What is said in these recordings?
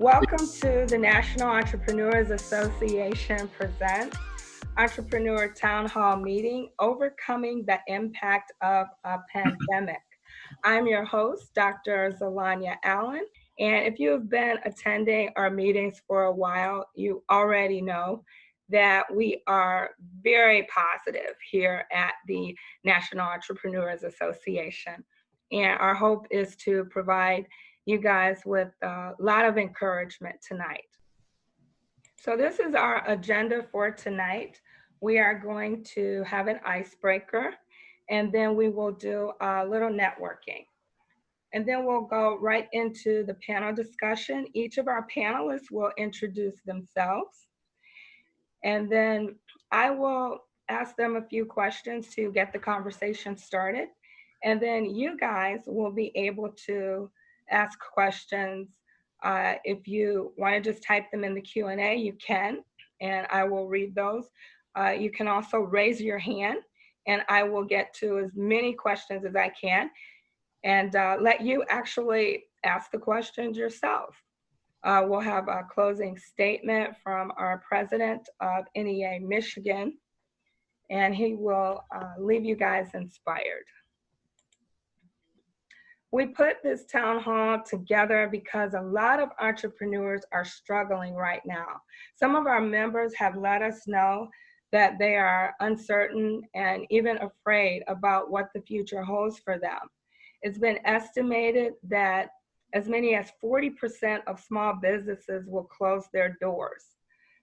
Welcome to the National Entrepreneurs Association Presents Entrepreneur Town Hall Meeting, Overcoming the Impact of a Pandemic. I'm your host, Dr. Zalanya Allen, and if you have been attending our meetings for a while, you already know that we are very positive here at the National Entrepreneurs Association. And our hope is to provide you guys with a lot of encouragement tonight. So this is our agenda for tonight. We are going to have an icebreaker, and then we will do a little networking. And then we'll go right into the panel discussion. Each of our panelists will introduce themselves. And then I will ask them a few questions to get the conversation started. And then you guys will be able to ask questions. If you want to just type them in the Q&A, you can, and I will read those. You can also raise your hand, and I will get to as many questions as I can and let you actually ask the questions yourself. We'll have a closing statement from our president of NEA Michigan, and he will leave you guys inspired. We put this town hall together because a lot of entrepreneurs are struggling right now. Some of our members have let us know that they are uncertain and even afraid about what the future holds for them. It's been estimated that as many as 40% of small businesses will close their doors.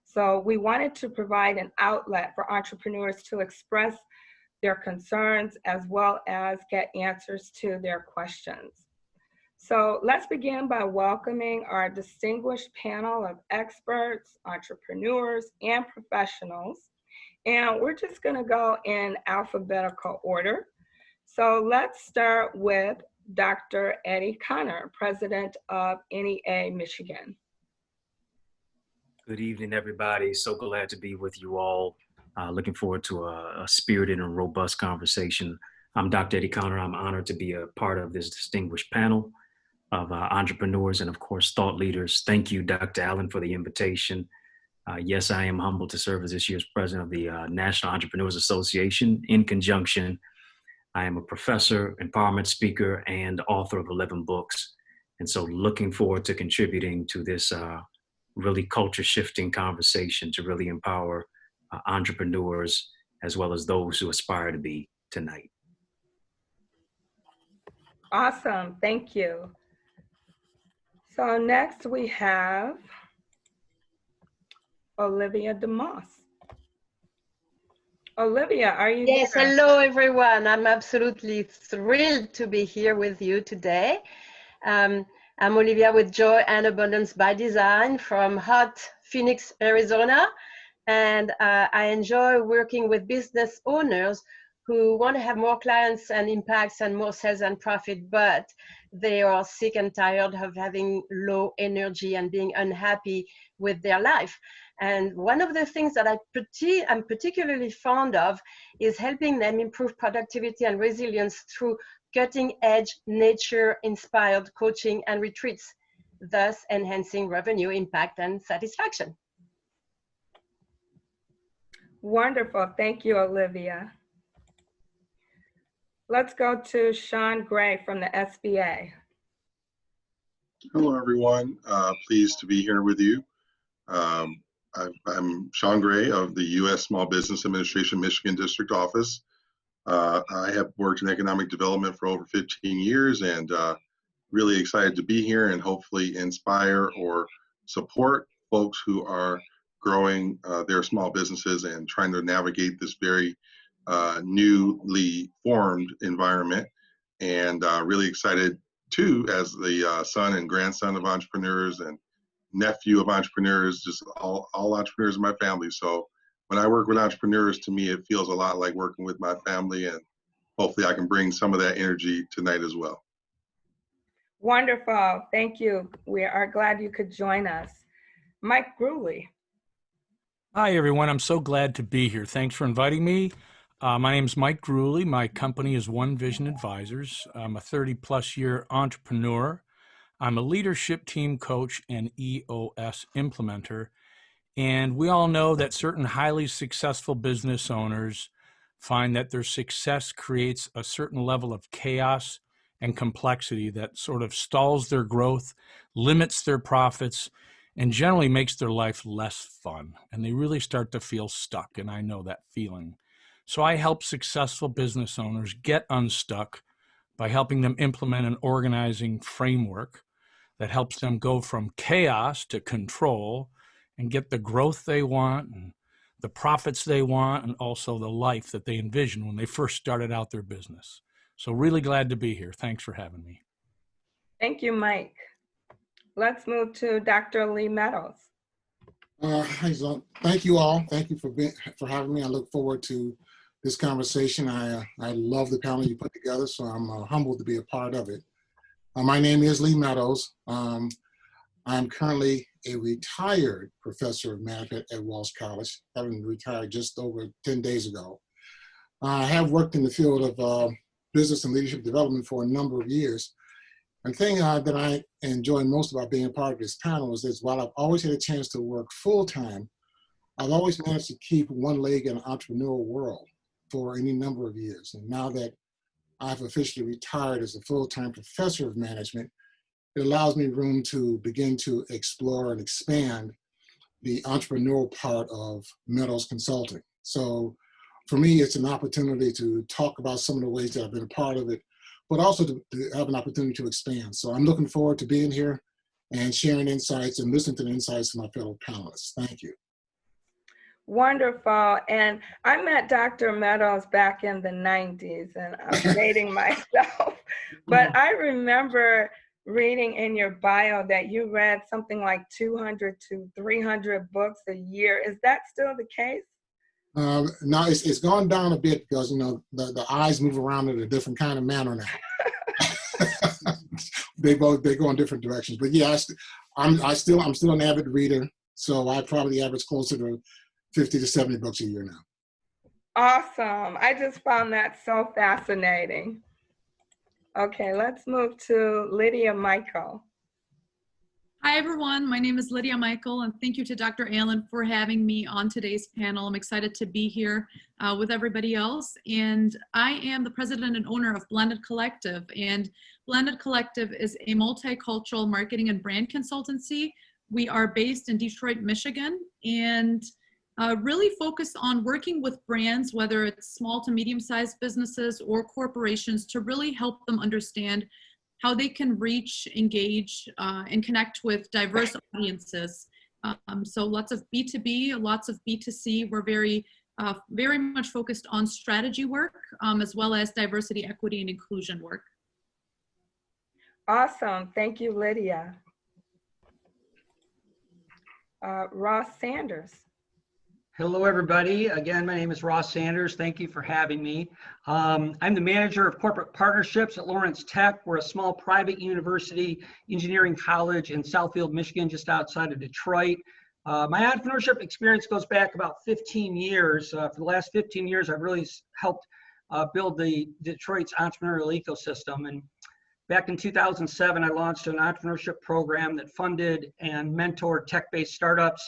So we wanted to provide an outlet for entrepreneurs to express their concerns as well as get answers to their questions. So let's begin by welcoming our distinguished panel of experts, entrepreneurs, and professionals. And we're just gonna go in alphabetical order. So let's start with Dr. Eddie Connor, president of NEA Michigan. Good evening, everybody. So glad to be with you all. Looking forward to a spirited and robust conversation. I'm Dr. Eddie Connor. I'm honored to be a part of this distinguished panel of entrepreneurs and, of course, thought leaders. Thank you, Dr. Allen, for the invitation. Yes, I am humbled to serve as this year's president of the National Entrepreneurs Association. In conjunction, I am a professor, empowerment speaker, and author of 11 books. And so looking forward to contributing to this really culture-shifting conversation to really empower entrepreneurs as well as those who aspire to be tonight. Awesome, thank you. So next we have Olivia DeMoss. Olivia, are you Yes, here? hello everyone. I'm absolutely thrilled to be here with you today. I'm Olivia with Joy and Abundance by Design from hot Phoenix, Arizona. And I enjoy working with business owners who want to have more clients and impacts and more sales and profit, but they are sick and tired of having low energy and being unhappy with their life. And one of the things that I'm particularly fond of is helping them improve productivity and resilience through cutting-edge, nature-inspired coaching and retreats, thus enhancing revenue, impact, and satisfaction. Wonderful, thank you, Olivia. Let's go to Sean Gray from the SBA. Hello, everyone. Pleased to be here with you. I'm Sean Gray of the U.S. Small Business Administration Michigan District Office. I have worked in economic development for over 15 years and really excited to be here and hopefully inspire or support folks who are growing their small businesses and trying to navigate this very newly formed environment. And really excited too, as the son and grandson of entrepreneurs and nephew of entrepreneurs, just all entrepreneurs in my family. So when I work with entrepreneurs, to me, it feels a lot like working with my family, and hopefully I can bring some of that energy tonight as well. Wonderful, thank you. We are glad you could join us. Mike Grewley. Hi, everyone. I'm so glad to be here. Thanks for inviting me. My name is Mike Grewley. My company is One Vision Advisors. I'm a 30-plus year entrepreneur. I'm a leadership team coach and EOS implementer. And we all know that certain highly successful business owners find that their success creates a certain level of chaos and complexity that sort of stalls their growth, limits their profits, and generally makes their life less fun. And they really start to feel stuck. And I know that feeling. So I help successful business owners get unstuck by helping them implement an organizing framework that helps them go from chaos to control and get the growth they want and the profits they want and also the life that they envisioned when they first started out their business. So really glad to be here. Thanks for having me. Thank you, Mike. Let's move to Dr. Lee Meadows. Hi, so thank you all. Thank you for having me. I look forward to this conversation. I love the panel you put together, so I'm humbled to be a part of it. My name is Lee Meadows. I'm currently a retired professor of management at Walsh College, having retired just over 10 days ago. I have worked in the field of business and leadership development for a number of years. And the thing that I enjoy most about being a part of this panel is that while I've always had a chance to work full-time, I've always managed to keep one leg in the entrepreneurial world for any number of years. And now that I've officially retired as a full-time professor of management, it allows me room to begin to explore and expand the entrepreneurial part of Meadows Consulting. So for me, it's an opportunity to talk about some of the ways that I've been a part of it, but also to have an opportunity to expand. So I'm looking forward to being here and sharing insights and listening to the insights of my fellow panelists. Thank you. Wonderful. And I met Dr. Meadows back in the 90s, and I'm dating myself. But I remember reading in your bio that you read something like 200 to 300 books a year. Is that still the case? No, it's gone down a bit because, you know, the eyes move around in a different kind of manner now. They go in different directions. But yeah, I'm still an avid reader, so I probably average closer to 50 to 70 books a year now. Awesome. I just found that so fascinating. Okay, let's move to Lydia Michael. Hi, everyone. My name is Lydia Michael, and thank you to Dr. Allen for having me on today's panel. I'm excited to be here with everybody else. And I am the president and owner of Blended Collective. And Blended Collective is a multicultural marketing and brand consultancy. We are based in Detroit, Michigan, and really focused on working with brands, whether it's small to medium-sized businesses or corporations, to really help them understand how they can reach, engage, and connect with diverse audiences. So lots of B2B, lots of B2C. We're very much focused on strategy work, as well as diversity, equity, and inclusion work. Awesome. Thank you, Lydia. Ross Sanders. Hello, everybody. Again, my name is Ross Sanders. Thank you for having me. I'm the manager of corporate partnerships at Lawrence Tech. We're a small private university engineering college in Southfield, Michigan, just outside of Detroit. My entrepreneurship experience goes back about 15 years. For the last 15 years, I've really helped build the Detroit's entrepreneurial ecosystem. And back in 2007, I launched an entrepreneurship program that funded and mentored tech-based startups.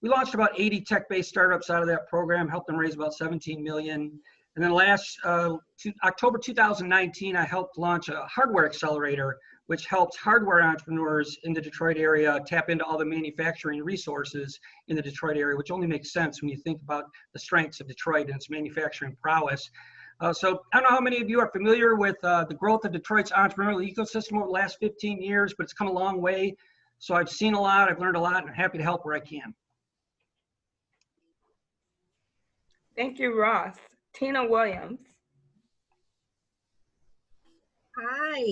We launched about 80 tech-based startups out of that program, helped them raise about 17 million. And then last October 2019, I helped launch a hardware accelerator, which helps hardware entrepreneurs in the Detroit area tap into all the manufacturing resources in the Detroit area, which only makes sense when you think about the strengths of Detroit and its manufacturing prowess. So I don't know how many of you are familiar with the growth of Detroit's entrepreneurial ecosystem over the last 15 years, but it's come a long way. So I've seen a lot, I've learned a lot, and I'm happy to help where I can. Thank you, Ross. Tina Williams. Hi,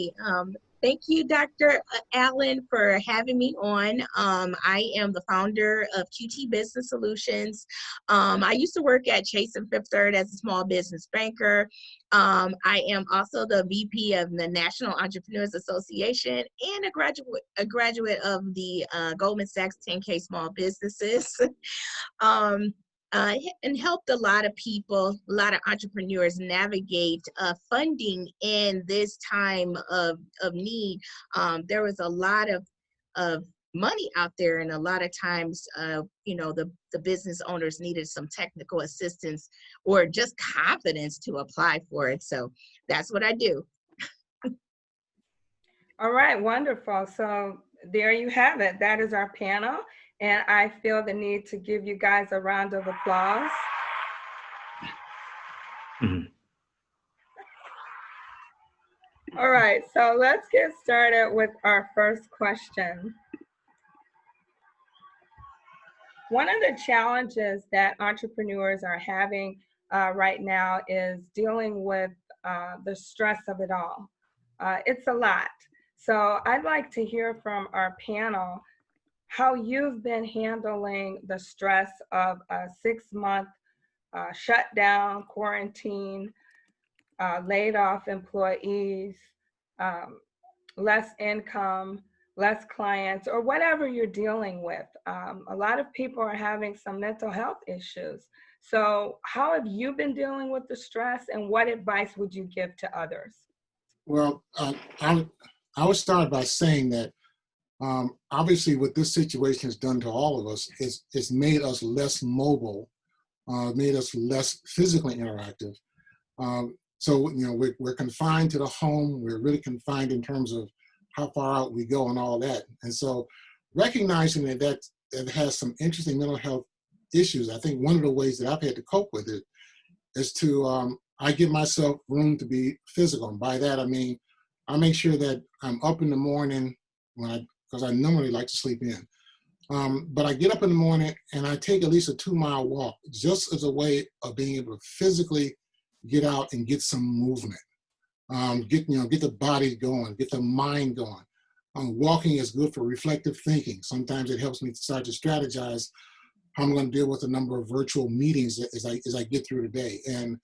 thank you, Dr. Allen, for having me on. I am the founder of QT Business Solutions. I used to work at Chase and Fifth Third as a small business banker. I am also the VP of the National Entrepreneurs Association and a graduate of the Goldman Sachs 10K Small Businesses. and helped a lot of people, a lot of entrepreneurs navigate funding in this time of need. There was a lot of money out there, and a lot of times, the business owners needed some technical assistance or just confidence to apply for it. So that's what I do. All right, wonderful. So there you have it. That is our panel. And I feel the need to give you guys a round of applause. Mhm. All right, so let's get started with our first question. One of the challenges that entrepreneurs are having right now is dealing with the stress of it all. It's a lot. So I'd like to hear from our panel how you've been handling the stress of a 6-month shutdown, quarantine, laid off employees, um, less income, less clients, or whatever you're dealing with. A lot of people are having some mental health issues. So how have you been dealing with the stress, and what advice would you give to others? Well, I would start by saying that obviously what this situation has done to all of us is it's made us less mobile, made us less physically interactive. So, we're confined to the home. We're really confined in terms of how far out we go and all that. And so recognizing that it has some interesting mental health issues, I think one of the ways that I've had to cope with it is to, I give myself room to be physical. And by that, I mean, I make sure that I'm up in the morning because I normally like to sleep in. But I get up in the morning and I take at least a 2-mile walk just as a way of being able to physically get out and get some movement. Get the body going, get the mind going. Walking is good for reflective thinking. Sometimes it helps me start to strategize how I'm going to deal with a number of virtual meetings as I get through the day. And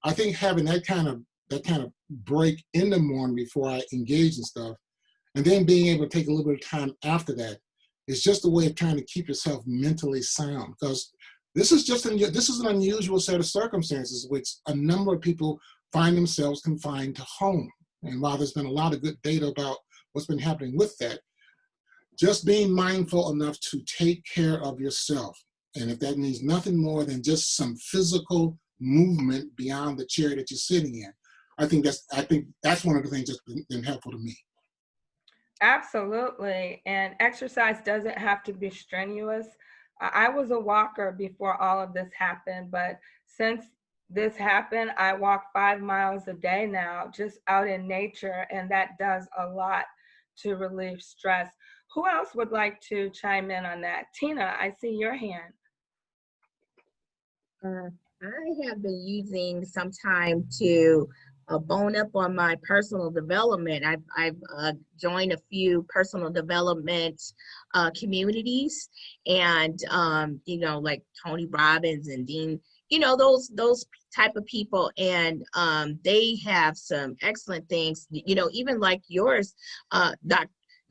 I think having that kind of break in the morning before I engage in stuff, and then being able to take a little bit of time after that, is just a way of trying to keep yourself mentally sound. Because this is an unusual set of circumstances which a number of people find themselves confined to home. And while there's been a lot of good data about what's been happening with that, just being mindful enough to take care of yourself. And if that means nothing more than just some physical movement beyond the chair that you're sitting in, I think that's one of the things that's been helpful to me. Absolutely. And exercise doesn't have to be strenuous. I was a walker before all of this happened, but since this happened, I walk 5 miles a day now, just out in nature, and that does a lot to relieve stress. Who else would like to chime in on that? Tina, I see your hand. I have been using some time to bone up on my personal development. I've joined a few personal development communities, and like Tony Robbins and Dean, those type of people, and they have some excellent things. Even like yours,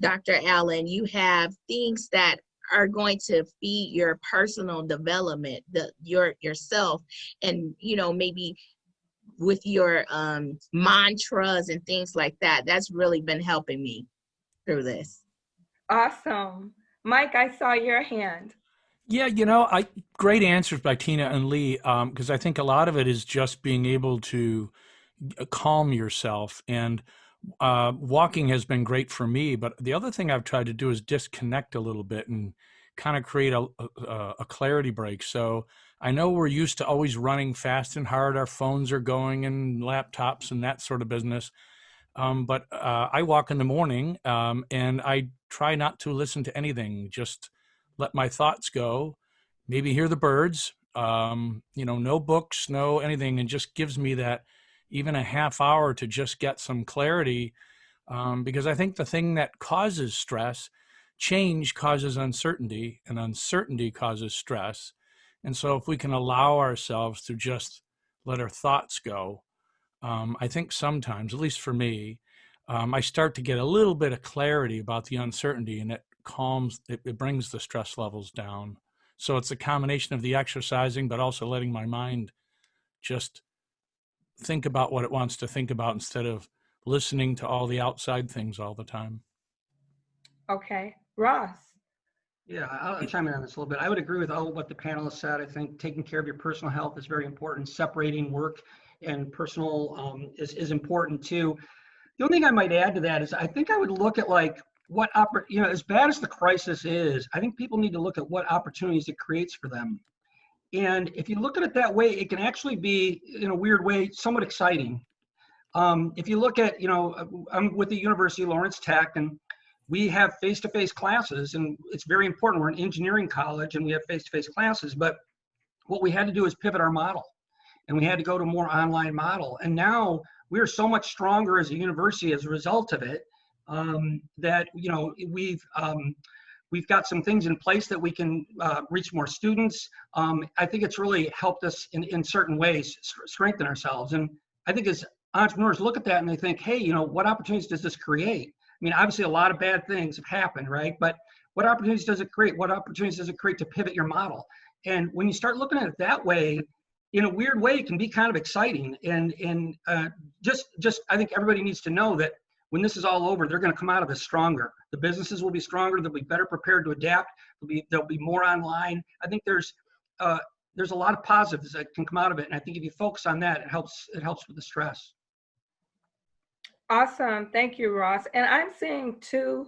Dr. Allen, you have things that are going to feed your personal development, yourself, and maybe with your mantras and things like that. That's really been helping me through this. Awesome. Mike, I saw your hand. Yeah, great answers by Tina and Lee, because I think a lot of it is just being able to calm yourself. And walking has been great for me, but the other thing I've tried to do is disconnect a little bit and kind of create a clarity break. So I know we're used to always running fast and hard. Our phones are going and laptops and that sort of business. But I walk in the morning and I try not to listen to anything, just let my thoughts go, maybe hear the birds, no books, no anything, and just gives me that even a half hour to just get some clarity. Because I think the thing that causes stress, change causes uncertainty, and uncertainty causes stress. And so if we can allow ourselves to just let our thoughts go, I think sometimes, at least for me, I start to get a little bit of clarity about the uncertainty, and it brings the stress levels down. So it's a combination of the exercising, but also letting my mind just think about what it wants to think about instead of listening to all the outside things all the time. Okay, Ross. Yeah, I'll chime in on this a little bit. I would agree with all what the panelists said. I think taking care of your personal health is very important. Separating work and personal is important too. The only thing I might add to that is I think I would look at like as bad as the crisis is, I think people need to look at what opportunities it creates for them. And if you look at it that way, it can actually be, in a weird way, somewhat exciting. If you look at, I'm with the University of Lawrence Tech, and we have face-to-face classes, and it's very important. We're an engineering college, and we have face-to-face classes. But what we had to do is pivot our model, and we had to go to a more online model. And now we are so much stronger as a university as a result of it, that we've got some things in place that we can reach more students. I think it's really helped us in certain ways strengthen ourselves. And I think as entrepreneurs look at that and they think, hey, what opportunities does this create? I mean, obviously a lot of bad things have happened, right? But what opportunities does it create? What opportunities does it create to pivot your model? And when you start looking at it that way, in a weird way, it can be kind of exciting. And just I think everybody needs to know that when this is all over, they're going to come out of this stronger. The businesses will be stronger. They'll be better prepared to adapt. They'll be more online. I think there's a lot of positives that can come out of it. And I think if you focus on that, it helps with the stress. Awesome. Thank you, Ross. And I'm seeing two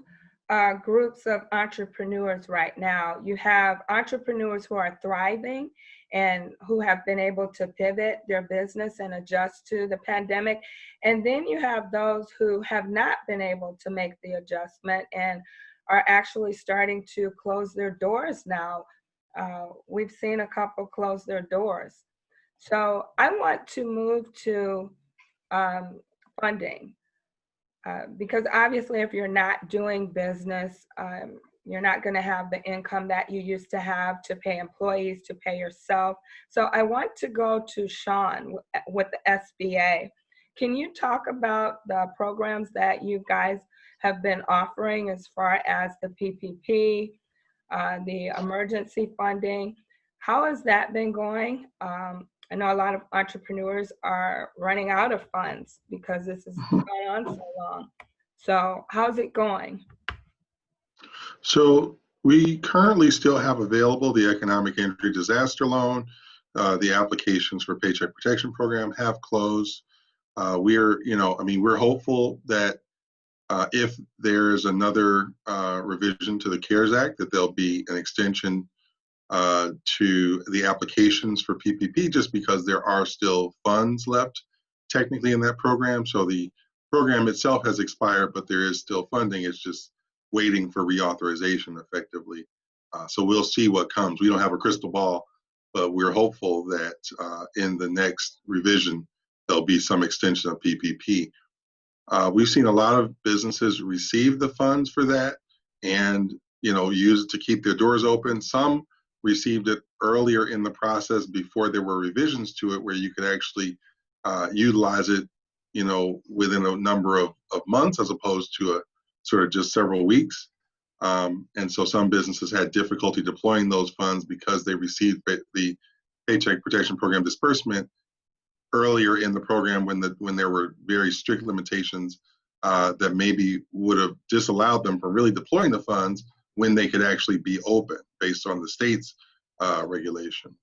groups of entrepreneurs right now. You have entrepreneurs who are thriving and who have been able to pivot their business and adjust to the pandemic. And then you have those who have not been able to make the adjustment and are actually starting to close their doors now. We've seen a couple close their doors. So I want to move to funding. Because obviously if you're not doing business, you're not going to have the income that you used to have to pay employees, to pay yourself. So I want to go to Sean with the SBA. Can you talk about the programs that you guys have been offering as far as the PPP, the emergency funding? How has that been going? I know a lot of entrepreneurs are running out of funds because this has gone on so long. So how's it going? So we currently still have available the economic injury disaster loan. The applications for Paycheck Protection Program have closed. We're hopeful that if there's another revision to the CARES Act, that there'll be an extension to the applications for PPP, just because there are still funds left technically in that program. So the program itself has expired, but there is still funding. It's just waiting for reauthorization effectively. So we'll see what comes. We don't have a crystal ball, but we're hopeful that in the next revision, there'll be some extension of PPP. We've seen a lot of businesses receive the funds for that and use it to keep their doors open. Some received it earlier in the process before there were revisions to it, where you could actually utilize it, within a number of months, as opposed to a sort of just several weeks. And so some businesses had difficulty deploying those funds because they received the Paycheck Protection Program disbursement earlier in the program when there were very strict limitations that maybe would have disallowed them from really deploying the funds when they could actually be open based on the state's regulation.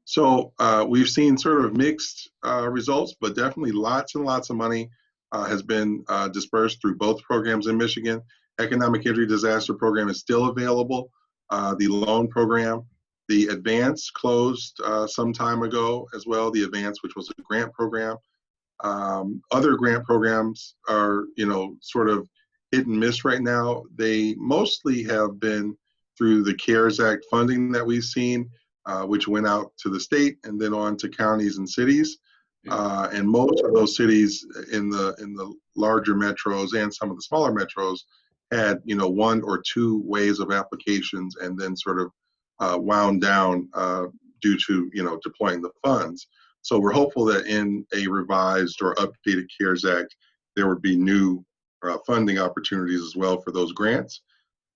So we've seen sort of mixed results, but definitely lots and lots of money has been dispersed through both programs in Michigan. Economic Injury Disaster Program is still available. The loan program, the Advance closed some time ago as well. The Advance, which was a grant program. Other grant programs are, sort of hit and miss right now. They mostly have been through the CARES Act funding that we've seen, which went out to the state and then on to counties and cities. And most of those cities in the larger metros and some of the smaller metros had, one or two waves of applications and then sort of wound down due to, deploying the funds. So we're hopeful that in a revised or updated CARES Act, there would be new funding opportunities as well for those grants.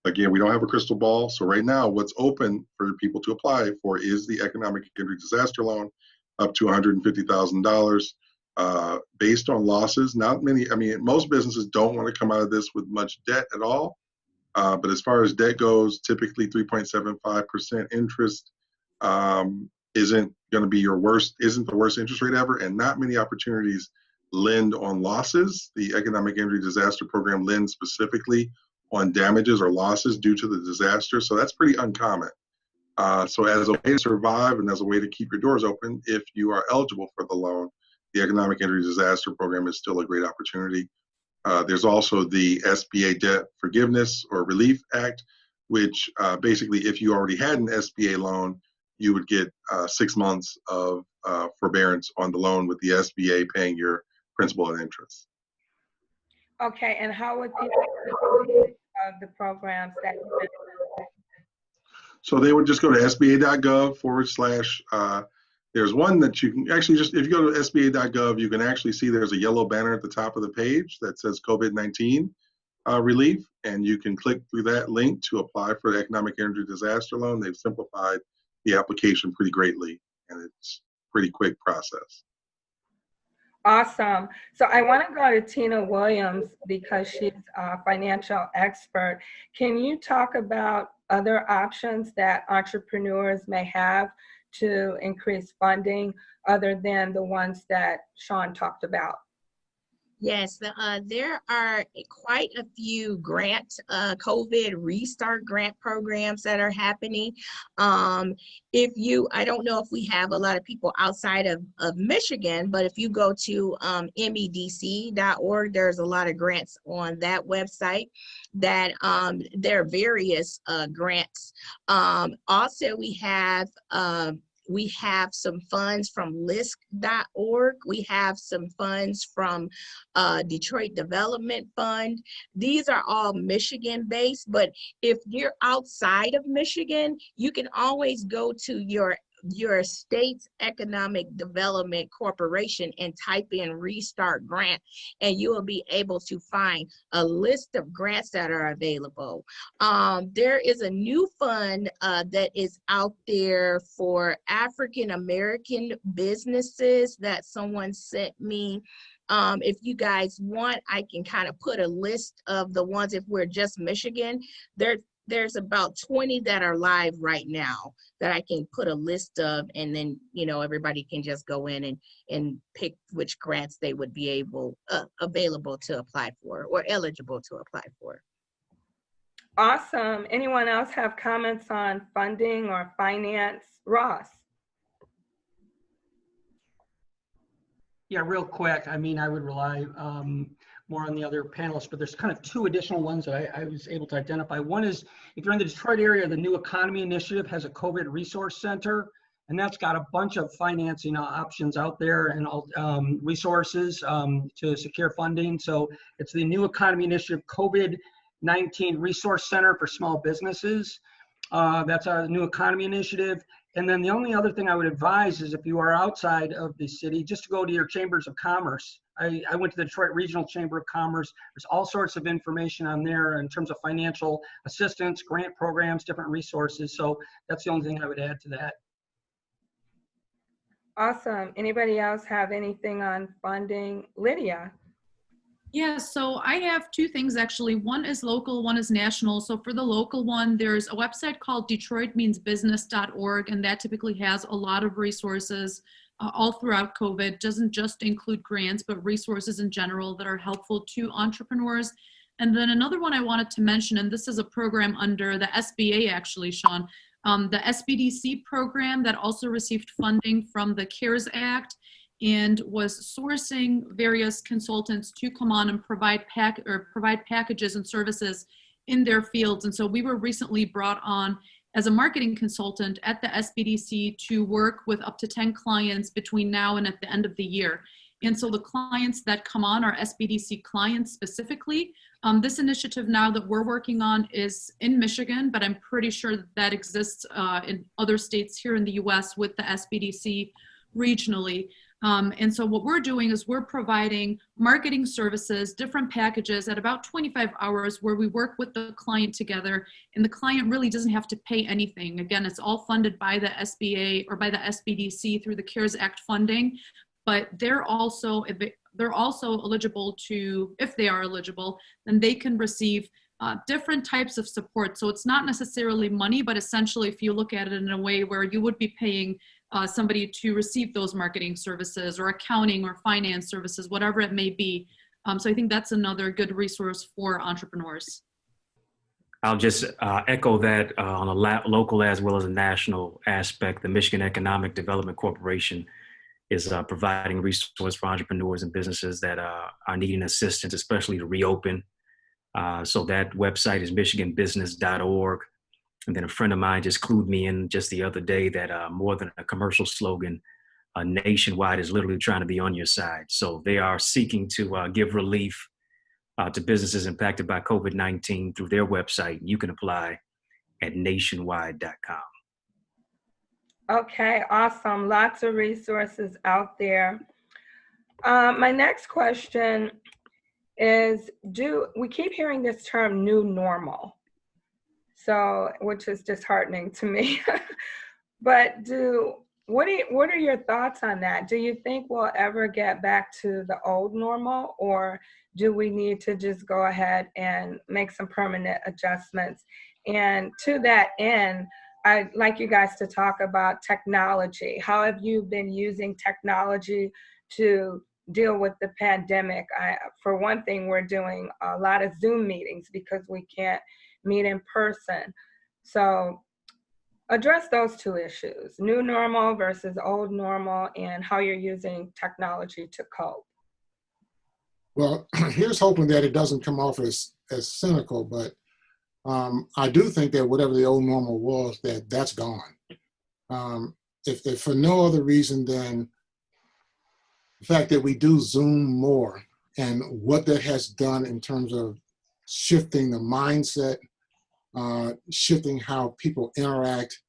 Again, we don't have a crystal ball. So right now, what's open for people to apply for is the economic injury disaster loan up to $150,000 based on losses. Not many, I mean, most businesses don't want to come out of this with much debt at all. But as far as debt goes, typically 3.75% interest isn't going to be isn't the worst interest rate ever. And not many opportunities lend on losses. The economic injury disaster program lends specifically on damages or losses due to the disaster. So that's pretty uncommon. So as a way to survive and as a way to keep your doors open, if you are eligible for the loan, the economic injury disaster program is still a great opportunity. There's also the SBA Debt Forgiveness or Relief Act, which basically if you already had an SBA loan, you would get 6 months of forbearance on the loan with the SBA paying your principal and interest. Okay, and how would people the programs that you mentioned? So they would just go to sba.gov/. There's one that you can actually just, if you go to sba.gov, you can actually see there's a yellow banner at the top of the page that says COVID-19 relief, and you can click through that link to apply for the economic injury disaster loan. They've simplified the application pretty greatly, and it's a pretty quick process. Awesome. So I want to go to Tina Williams because she's a financial expert. Can you talk about other options that entrepreneurs may have to increase funding other than the ones that Sean talked about? Yes, there are quite a few COVID restart grant programs that are happening. I don't know if we have a lot of people outside of Michigan, but if you go to medc.org, there's a lot of grants on that website that there are various grants. Also, we have some funds from LISC.org. We have some funds from Detroit Development Fund. These are all Michigan-based, but if you're outside of Michigan, you can always go to your state's economic development corporation and type in restart grant, and you will be able to find a list of grants that are available. There is a new fund that is out there for African American businesses that someone sent me. If you guys want, I can kind of put a list of the ones. If we're just Michigan, there's about 20 that are live right now that I can put a list of, and then, everybody can just go in and pick which grants they would be available to apply for or eligible to apply for. Awesome. Anyone else have comments on funding or finance? Ross? Yeah, real quick. I mean, I would rely more on the other panelists, but there's kind of two additional ones that I was able to identify. One is, if you're in the Detroit area, the New Economy Initiative has a COVID Resource Center, and that's got a bunch of financing options out there and resources to secure funding. So it's the New Economy Initiative COVID-19 Resource Center for Small Businesses. That's our New Economy Initiative. And then the only other thing I would advise is if you are outside of the city, just to go to your chambers of commerce. I went to the Detroit Regional Chamber of Commerce. There's all sorts of information on there in terms of financial assistance, grant programs, different resources. So that's the only thing I would add to that. Awesome. Anybody else have anything on funding? Lydia? Yeah, so I have two things actually. One is local, one is national. So for the local one, there's a website called DetroitMeansBusiness.org, and that typically has a lot of resources all throughout COVID. Doesn't just include grants, but resources in general that are helpful to entrepreneurs. And then another one I wanted to mention, and this is a program under the SBA actually, Sean, the SBDC program that also received funding from the CARES Act and was sourcing various consultants to come on and provide packages and services in their fields. And so we were recently brought on as a marketing consultant at the SBDC to work with up to 10 clients between now and at the end of the year. And so the clients that come on are SBDC clients specifically. This initiative now that we're working on is in Michigan, but I'm pretty sure that exists in other states here in the US with the SBDC regionally. And so what we're doing is we're providing marketing services, different packages at about 25 hours where we work with the client together, and the client really doesn't have to pay anything. Again, it's all funded by the SBA or by the SBDC through the CARES Act funding, but they're also eligible to, if they are eligible, then they can receive different types of support. So it's not necessarily money, but essentially if you look at it in a way where you would be paying somebody to receive those marketing services or accounting or finance services, whatever it may be. So I think that's another good resource for entrepreneurs. I'll just echo that on a local as well as a national aspect. The Michigan Economic Development Corporation is providing resources for entrepreneurs and businesses that are needing assistance, especially to reopen. So that website is michiganbusiness.org. And then a friend of mine just clued me in just the other day that more than a commercial slogan, Nationwide is literally trying to be on your side. So they are seeking to give relief to businesses impacted by COVID-19 through their website. You can apply at nationwide.com. Okay, awesome. Lots of resources out there. My next question is, we keep hearing this term new normal, so which is disheartening to me. But what are your thoughts on that? Do you think we'll ever get back to the old normal, or do we need to just go ahead and make some permanent adjustments? And to that end, I'd like you guys to talk about technology. How have you been using technology to deal with the pandemic? For one thing, we're doing a lot of Zoom meetings because we can't meet in person. So address those two issues, new normal versus old normal, and how you're using technology to cope. Well, here's hoping that it doesn't come off as cynical, but I do think that whatever the old normal was, that's gone. If for no other reason than the fact that we do Zoom more and what that has done in terms of shifting the mindset, shifting how people interact,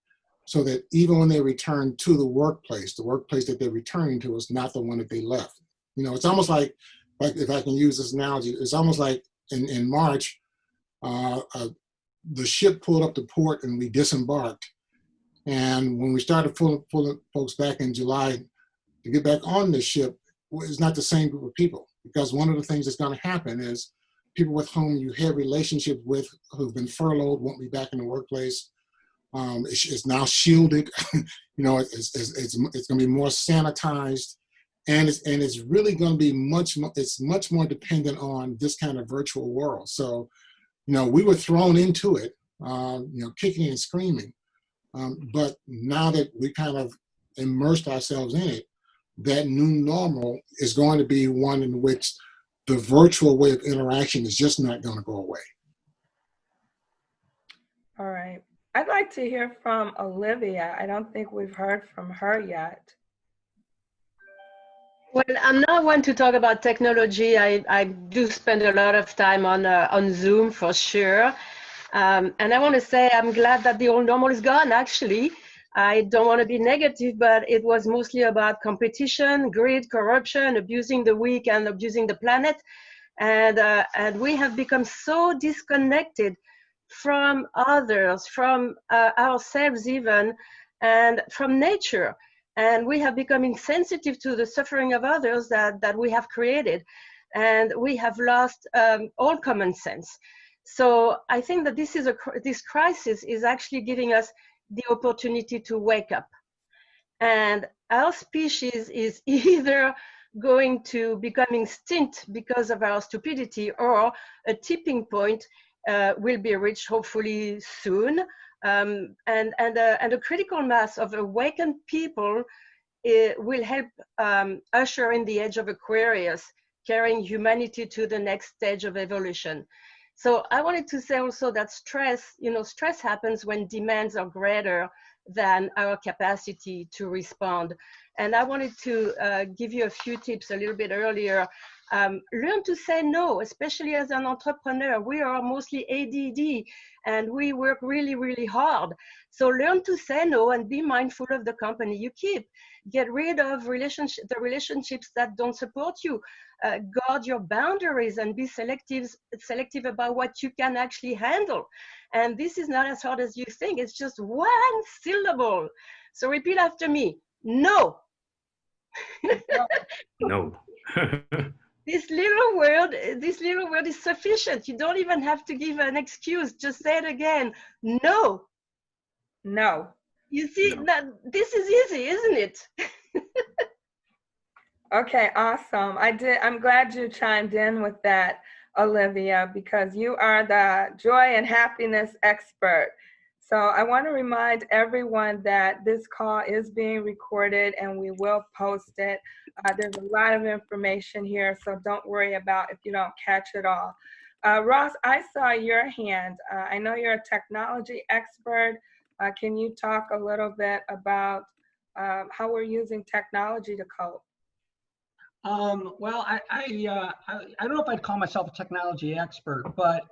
so that even when they return to the workplace that they're returning to is not the one that they left. You know, it's almost like if I can use this analogy, it's almost like in March, the ship pulled up to port and we disembarked. And when we started pulling folks back in July to get back on the ship, it's not the same group of people, because one of the things that's going to happen is people with whom you have relationships with who've been furloughed won't be back in the workplace. It's now shielded. You know, it's going to be more sanitized, and it's really going to be much more dependent on this kind of virtual world. So, you know, we were thrown into it, you know, kicking and screaming. But now that we kind of immersed ourselves in it, that new normal is going to be one in which the virtual way of interaction is just not going to go away. All right. I'd like to hear from Olivia. I don't think we've heard from her yet. Well, I'm not one to talk about technology. I do spend a lot of time on Zoom for sure. And I want to say I'm glad that the old normal is gone, actually. I don't want to be negative, but it was mostly about competition, greed, corruption, abusing the weak and abusing the planet. And we have become so disconnected from others, from ourselves even, and from nature. And we have become insensitive to the suffering of others that we have created. And we have lost all common sense. So I think that this crisis is actually giving us the opportunity to wake up. And our species is either going to become extinct because of our stupidity, or a tipping point will be reached hopefully soon. And a critical mass of awakened people will help usher in the age of Aquarius, carrying humanity to the next stage of evolution. So I wanted to say also that stress happens when demands are greater than our capacity to respond. And I wanted to give you a few tips a little bit earlier. Learn to say no, especially as an entrepreneur. We are mostly ADD and we work really, really hard. So learn to say no and be mindful of the company you keep. Get rid of the relationships that don't support you. Guard your boundaries and be selective about what you can actually handle. And this is not as hard as you think. It's just one syllable. So repeat after me. No. No. This little word is sufficient. You don't even have to give an excuse. Just say it again. No. No. You see, this is easy, isn't it? Okay, awesome. I'm glad you chimed in with that, Olivia, because you are the joy and happiness expert. So I want to remind everyone that this call is being recorded and we will post it. There's a lot of information here, so don't worry about if you don't catch it all. Ross, I saw your hand. I know you're a technology expert. Can you talk a little bit about how we're using technology to cope? Well, I don't know if I'd call myself a technology expert, but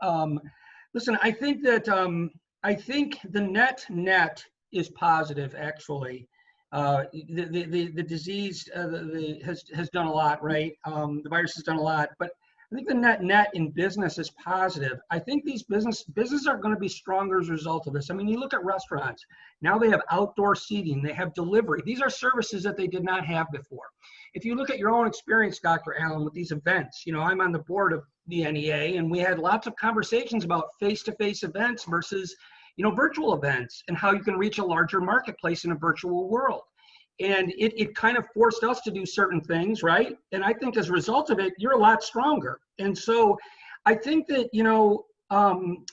listen, I think that I think the net is positive. Actually, the disease has done a lot, right? The virus has done a lot, but I think the net in business is positive. I think these businesses are going to be stronger as a result of this. I mean, you look at restaurants now; they have outdoor seating, they have delivery. These are services that they did not have before. If you look at your own experience, Dr. Allen, with these events, you know, I'm on the board of the NEA, and we had lots of conversations about face-to-face events versus, you know, virtual events and how you can reach a larger marketplace in a virtual world. And it kind of forced us to do certain things, right? And I think as a result of it, you're a lot stronger. And so I think that, you know,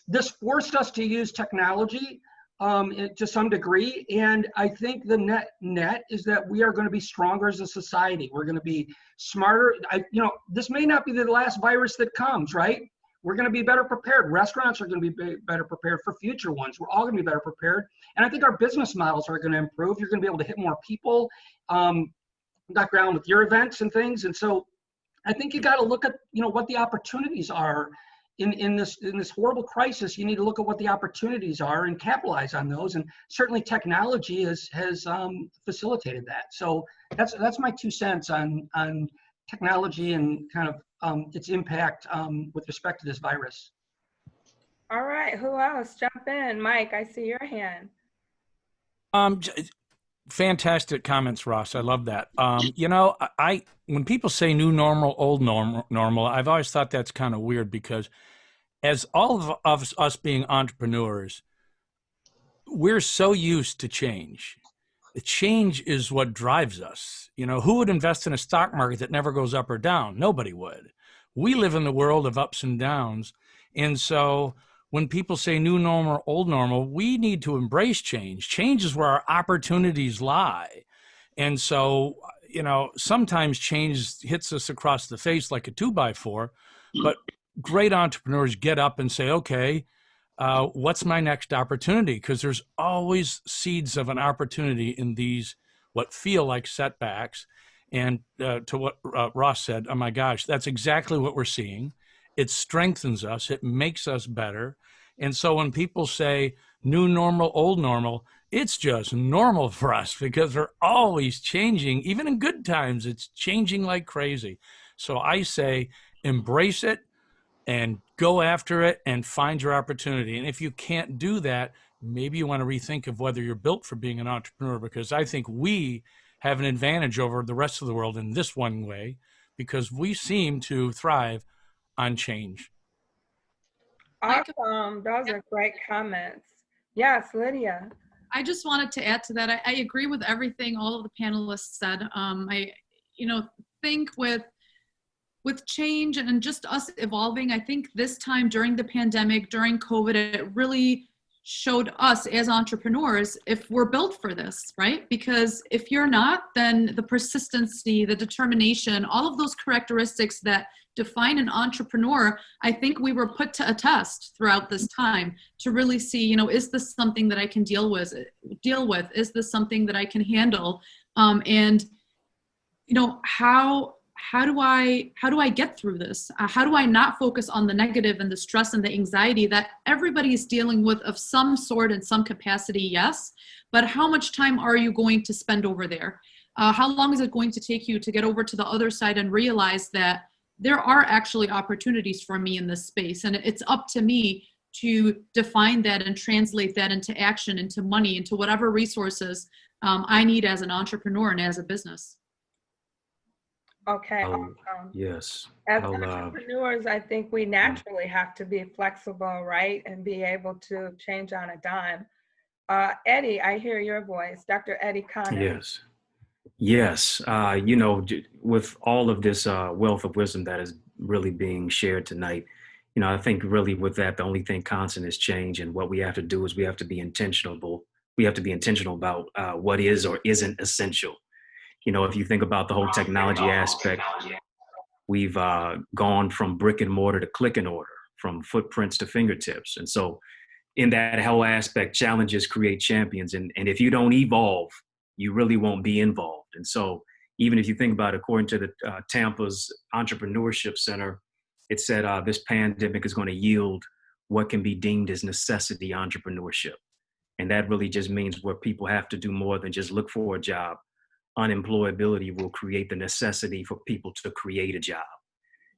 this forced us to use technology to some degree. And I think the net is that we are going to be stronger as a society. We're going to be smarter. You know, this may not be the last virus that comes, right? We're going to be better prepared. Restaurants are going to be better prepared for future ones. We're all going to be better prepared. And I think our business models are going to improve. You're going to be able to hit more people, Dr. Allen, with your events and things. And so I think you got to look at, you know, what the opportunities are in this horrible crisis. You need to look at what the opportunities are and capitalize on those. And certainly technology has facilitated that. So that's my 2 cents on technology and kind of its impact with respect to this virus. All right, who else? Jump in. Mike, I see your hand. Fantastic comments, Ross. I love that. You know, when people say new normal, old normal, I've always thought that's kind of weird because as all of us being entrepreneurs, we're so used to change. The change is what drives us. You know, who would invest in a stock market that never goes up or down? Nobody would. We live in the world of ups and downs. And so when people say new normal, old normal, we need to embrace change. Change is where our opportunities lie. And so, you know, sometimes change hits us across the face like a 2x4, but great entrepreneurs get up and say, okay, what's my next opportunity? Because there's always seeds of an opportunity in these, what feel like setbacks. And to what Ross said, oh my gosh, that's exactly what we're seeing. It strengthens us. It makes us better. And so when people say new normal, old normal, it's just normal for us because we're always changing. Even in good times, it's changing like crazy. So I say, embrace it and go after it and find your opportunity. And if you can't do that, maybe you want to rethink of whether you're built for being an entrepreneur, because I think we have an advantage over the rest of the world in this one way, because we seem to thrive on change. Awesome. Those are great comments. Yes, Lydia. I just wanted to add to that. I agree with everything all of the panelists said. I think with change and just us evolving, I think this time during the pandemic, during COVID, it really showed us as entrepreneurs if we're built for this, right? Because if you're not, then the persistency, the determination, all of those characteristics that define an entrepreneur, I think we were put to a test throughout this time to really see, you know, is this something that I can deal with? Is this something that I can handle? And, you know, how how do I get through this? How do I not focus on the negative and the stress and the anxiety that everybody is dealing with of some sort in some capacity? Yes, but how much time are you going to spend over there? How long is it going to take you to get over to the other side and realize that there are actually opportunities for me in this space, and it's up to me to define that and translate that into action, into money, into whatever resources I need as an entrepreneur and as a business. Okay, I'll- awesome. yes. As I'll, entrepreneurs, I think we naturally have to be flexible, right? And be able to change on a dime. Eddie, I hear your voice. Dr. Eddie Connor. Yes. Yes. You know, with all of this wealth of wisdom that is really being shared tonight, you know, I think really with that, the only thing constant is change. And what we have to do is we have to be intentional. We have to be intentional about what is or isn't essential. You know, if you think about the whole technology aspect, we've gone from brick and mortar to click and order, from footprints to fingertips. And so in that whole aspect, challenges create champions. And if you don't evolve, you really won't be involved. And so even if you think about it, according to the Tampa's Entrepreneurship Center, it said this pandemic is going to yield what can be deemed as necessity entrepreneurship. And that really just means where people have to do more than just look for a job. Unemployability will create the necessity for people to create a job.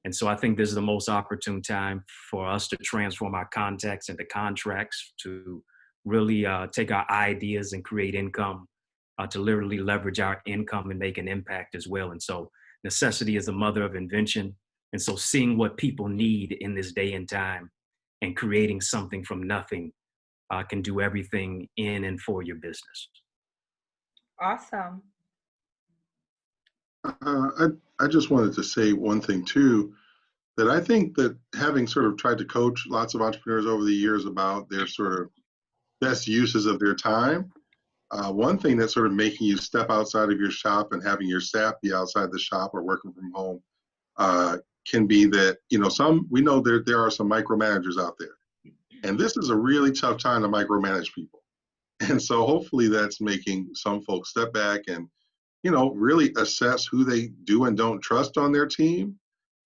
And so I think this is the most opportune time for us to transform our contacts into contracts, to really take our ideas and create income, to literally leverage our income and make an impact as well. And so necessity is the mother of invention. And so seeing what people need in this day and time and creating something from nothing can do everything in and for your business. Awesome. I just wanted to say one thing too, that I think that having sort of tried to coach lots of entrepreneurs over the years about their sort of best uses of their time, one thing that's sort of making you step outside of your shop and having your staff be outside the shop or working from home can be that, you know, we know there are some micromanagers out there. And this is a really tough time to micromanage people. And so hopefully that's making some folks step back and, you know, really assess who they do and don't trust on their team,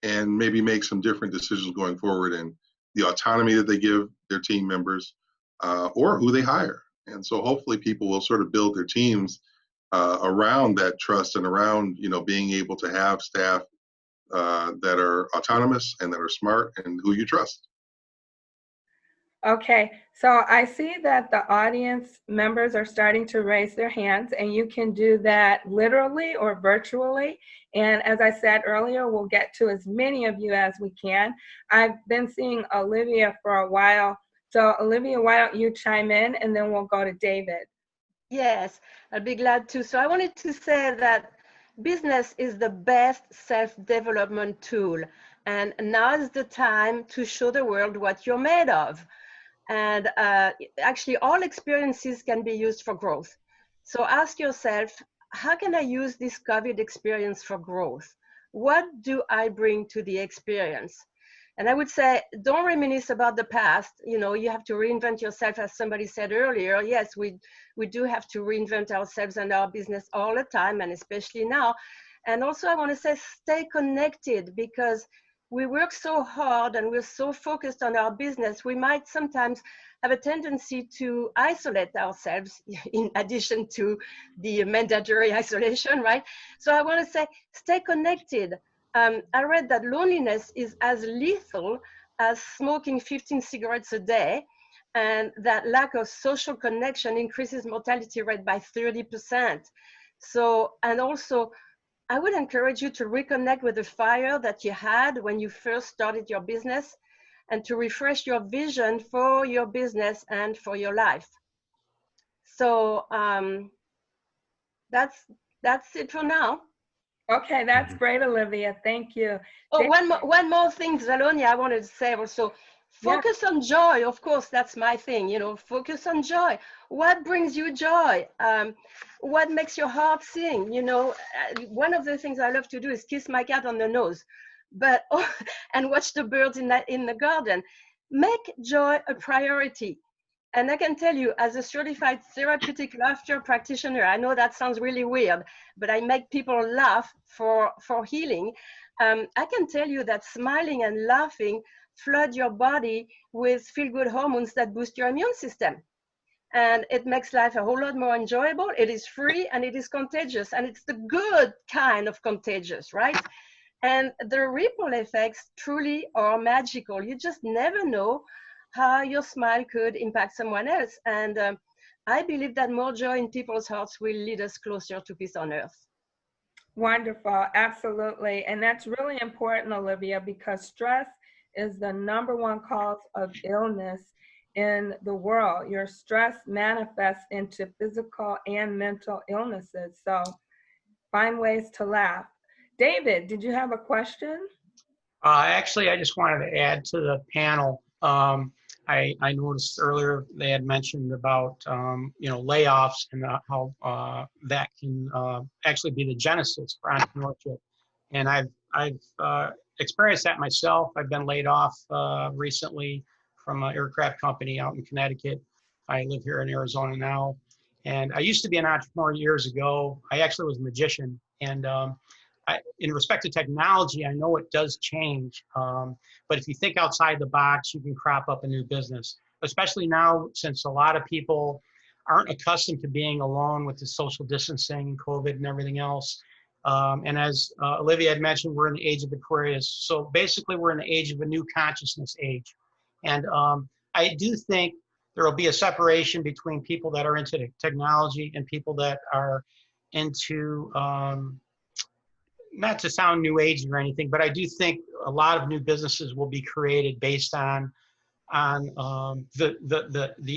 and maybe make some different decisions going forward in the autonomy that they give their team members or who they hire. And so hopefully people will sort of build their teams around that trust and around, you know, being able to have staff that are autonomous and that are smart and who you trust. Okay, so I see that the audience members are starting to raise their hands, and you can do that literally or virtually. And as I said earlier, we'll get to as many of you as we can. I've been seeing Olivia for a while. So Olivia, why don't you chime in, and then we'll go to David. Yes, I'll be glad to. So I wanted to say that business is the best self-development tool. And now is the time to show the world what you're made of. And actually, all experiences can be used for growth. So ask yourself, how can I use this COVID experience for growth? What do I bring to the experience? And I would say, don't reminisce about the past. You know, you have to reinvent yourself, as somebody said earlier. Yes, we do have to reinvent ourselves and our business all the time, and especially now. And also, I want to say, stay connected, because we work so hard and we're so focused on our business, we might sometimes have a tendency to isolate ourselves in addition to the mandatory isolation, right? So I want to say, stay connected. I read that loneliness is as lethal as smoking 15 cigarettes a day, and that lack of social connection increases mortality rate by 30%. So, and also, I would encourage you to reconnect with the fire that you had when you first started your business, and to refresh your vision for your business and for your life. So that's it for now. Okay, that's great, Olivia. Thank you. Oh, one more thing, Zalonia, I wanted to say also. Focus on joy. Of course, that's my thing, you know, focus on joy. What brings you joy? What makes your heart sing? You know, one of the things I love to do is kiss my cat on the nose, and watch the birds in the garden. Make joy a priority. And I can tell you, as a certified therapeutic laughter practitioner, I know that sounds really weird, but I make people laugh for healing. I can tell you that smiling and laughing flood your body with feel-good hormones that boost your immune system. And it makes life a whole lot more enjoyable. It is free and it is contagious, and it's the good kind of contagious, right? And the ripple effects truly are magical. You just never know how your smile could impact someone else. And I believe that more joy in people's hearts will lead us closer to peace on earth. Wonderful, absolutely. And that's really important, Olivia, because stress is the #1 cause of illness in the world. Your stress manifests into physical and mental illnesses. So find ways to laugh. David, did you have a question? Actually, I just wanted to add to the panel. I noticed earlier they had mentioned about layoffs and how that can actually be the genesis for entrepreneurship. And I've experienced that myself. I've been laid off recently from an aircraft company out in Connecticut. I live here in Arizona now. And I used to be an entrepreneur years ago. I actually was a magician. And in respect to technology, I know it does change. But if you think outside the box, you can crop up a new business, especially now since a lot of people aren't accustomed to being alone with the social distancing, COVID and everything else. And as Olivia had mentioned, we're in the age of Aquarius. So basically we're in the age of a new consciousness age. And I do think there will be a separation between people that are into technology and people that are into, not to sound new age or anything, but I do think a lot of new businesses will be created based on the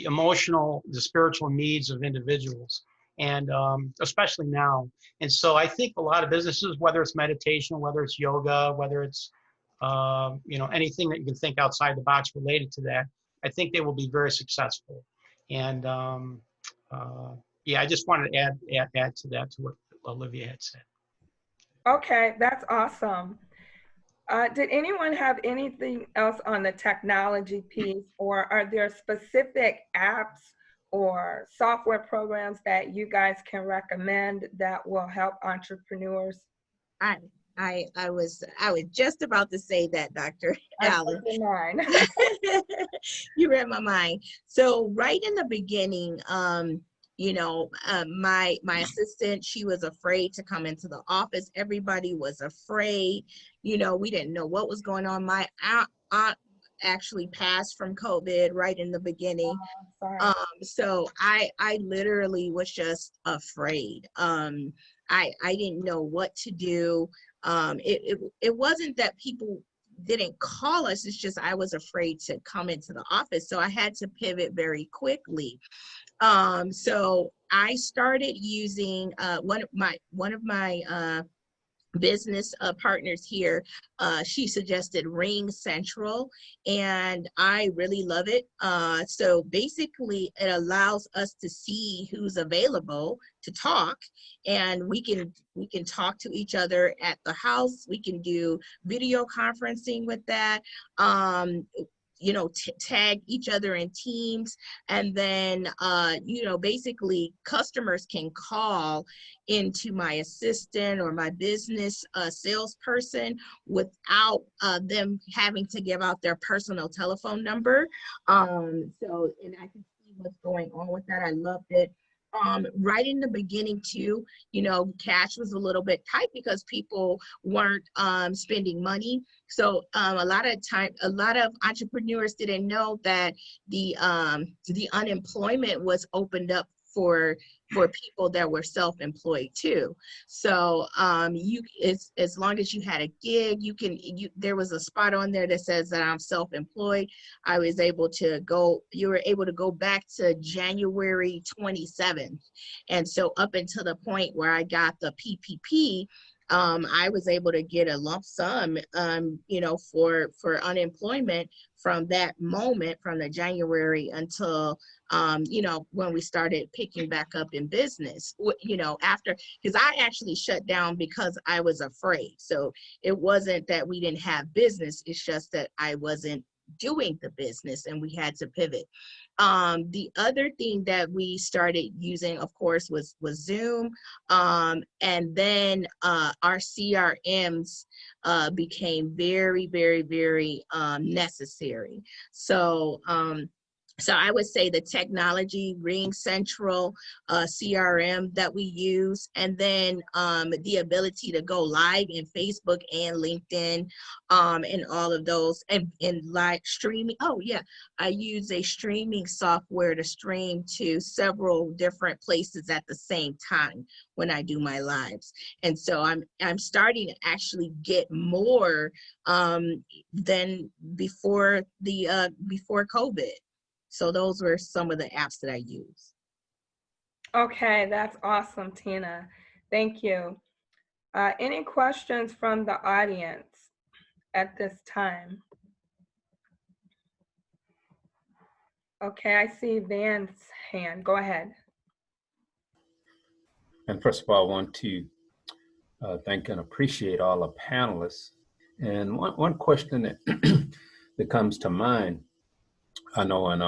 emotional, the spiritual needs of individuals, and especially now. And so I think a lot of businesses, whether it's meditation, whether it's yoga, whether it's anything that you can think outside the box related to that, I think they will be very successful. And yeah, I just wanted to add to that, to what Olivia had said. Okay, that's awesome. Did anyone have anything else on the technology piece, or are there specific apps or software programs that you guys can recommend that will help entrepreneurs? I was just about to say that, Dr. Allen. You read my mind. So right in the beginning, my assistant, she was afraid to come into the office. Everybody was afraid. We didn't know what was going on. My aunt actually passed from COVID right in the beginning. So I literally was just afraid. I didn't know what to do. It wasn't that people didn't call us. It's just I was afraid to come into the office. So I had to pivot very quickly. So I started using one of my business partners here. She suggested Ring Central, and I really love it. So basically it allows us to see who's available to talk, and we can talk to each other at the house. We can do video conferencing with that. Tag each other in teams, and then basically customers can call into my assistant or my business salesperson without them having to give out their personal telephone number. And I can see what's going on with that. I loved it. Right in the beginning too, cash was a little bit tight because people weren't spending money. So a lot of entrepreneurs didn't know that the unemployment was opened up for people that were self-employed too. So as long as you had a gig, there was a spot on there that says that I'm self-employed. You were able to go back to January 27th. And so up until the point where I got the PPP, I was able to get a lump sum, for unemployment from that moment, from the January until, when we started picking back up in business, because I actually shut down because I was afraid. So it wasn't that we didn't have business. It's just that I wasn't doing the business, and we had to pivot. The other thing that we started using, of course, was Zoom. And then our CRMs became very, very, very necessary. So I would say the technology, Ring Central, CRM that we use, and then the ability to go live in Facebook and LinkedIn, and all of those, and live streaming. Oh yeah, I use a streaming software to stream to several different places at the same time when I do my lives. And so I'm starting to actually get more than before before COVID. So those were some of the apps that I use. Okay, that's awesome, Tina. Thank you. Any questions from the audience at this time? Okay, I see Van's hand. Go ahead. And first of all, I want to thank and appreciate all the panelists. And one question that, that comes to mind, I know in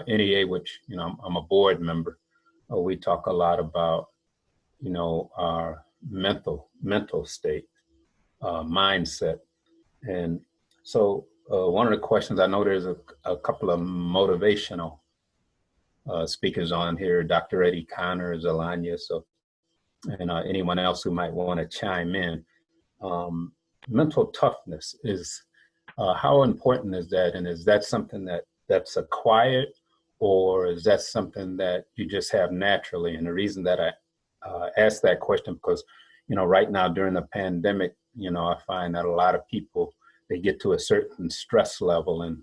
NEA, which, you know, I'm a board member, we talk a lot about, you know, our mental state, mindset. And so one of the questions, I know there's a couple of motivational speakers on here, Dr. Eddie Connor, Zelanya, so, and anyone else who might want to chime in. Mental toughness is, how important is that? And is that something that's acquired, or is that something that you just have naturally? And the reason that I ask that question, because, you know, right now during the pandemic, you know, I find that a lot of people, they get to a certain stress level and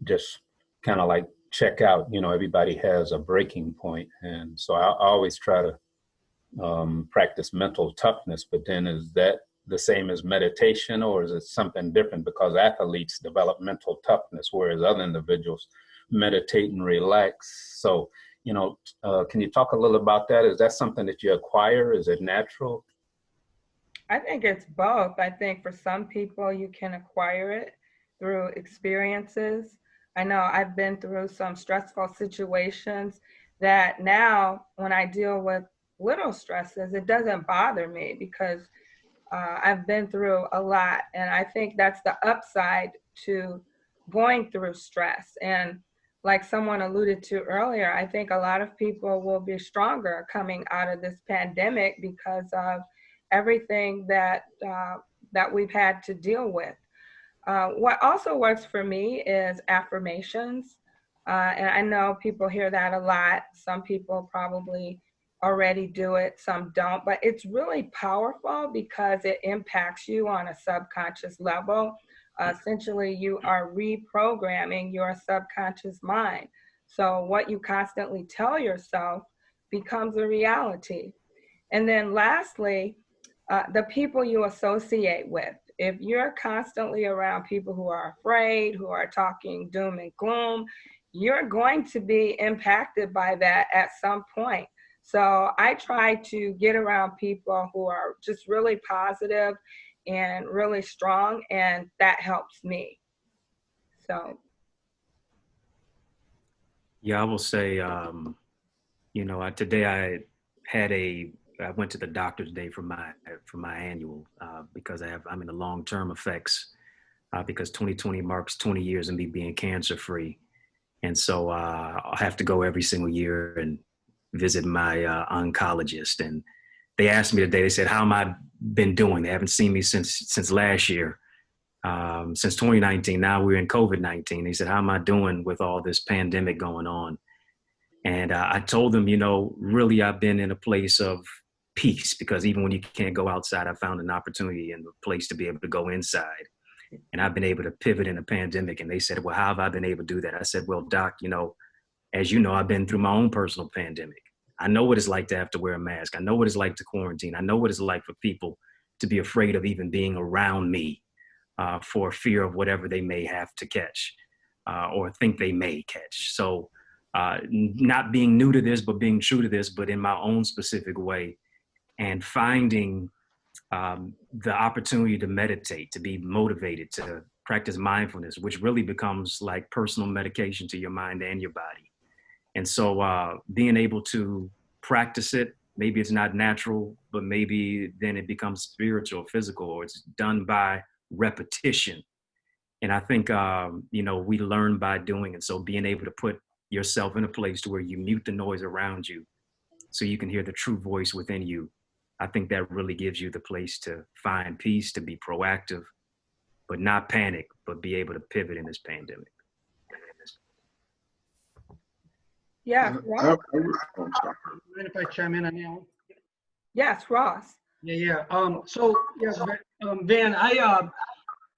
just kind of like check out. You know, everybody has a breaking point. And so I always try to practice mental toughness, but then is that the same as meditation, or is it something different? Because athletes develop mental toughness, whereas other individuals meditate and relax. So, you know, can you talk a little about that? Is that something that you acquire? Is it natural? I think it's both. I think for some people you can acquire it through experiences. I know I've been through some stressful situations that now when I deal with little stresses, it doesn't bother me because I've been through a lot. And I think that's the upside to going through stress. And like someone alluded to earlier, I think a lot of people will be stronger coming out of this pandemic because of everything that we've had to deal with. What also works for me is affirmations. And I know people hear that a lot. Some people probably already do it, some don't, but it's really powerful because it impacts you on a subconscious level. Essentially, you are reprogramming your subconscious mind. So what you constantly tell yourself becomes a reality. And then lastly, the people you associate with. If you're constantly around people who are afraid, who are talking doom and gloom, you're going to be impacted by that at some point. So I try to get around people who are just really positive and really strong, and that helps me. So. Yeah, I will say, you know, today I went to the doctor today for my annual because I'm in the long-term effects because 2020 marks 20 years of me being cancer-free. And so I have to go every single year and visit my oncologist. And they asked me today, they said, how am I been doing? They haven't seen me since last year, since 2019. Now we're in COVID-19. They said, how am I doing with all this pandemic going on? And I told them, you know, really, I've been in a place of peace because even when you can't go outside, I found an opportunity and a place to be able to go inside. And I've been able to pivot in a pandemic. And they said, well, how have I been able to do that? I said, well, doc, you know, as you know, I've been through my own personal pandemic. I know what it's like to have to wear a mask. I know what it's like to quarantine. I know what it's like for people to be afraid of even being around me for fear of whatever they may have to catch or think they may catch. So not being new to this, but being true to this, but in my own specific way, and finding the opportunity to meditate, to be motivated, to practice mindfulness, which really becomes like personal medication to your mind and your body. And so being able to practice it, maybe it's not natural, but maybe then it becomes spiritual, physical, or it's done by repetition. And I think, we learn by doing it. So being able to put yourself in a place to where you mute the noise around you so you can hear the true voice within you, I think that really gives you the place to find peace, to be proactive, but not panic, but be able to pivot in this pandemic. Yeah, Ross. I'm sorry. Mind if I chime in on that one? Yes, Ross. Yeah. Van, I'm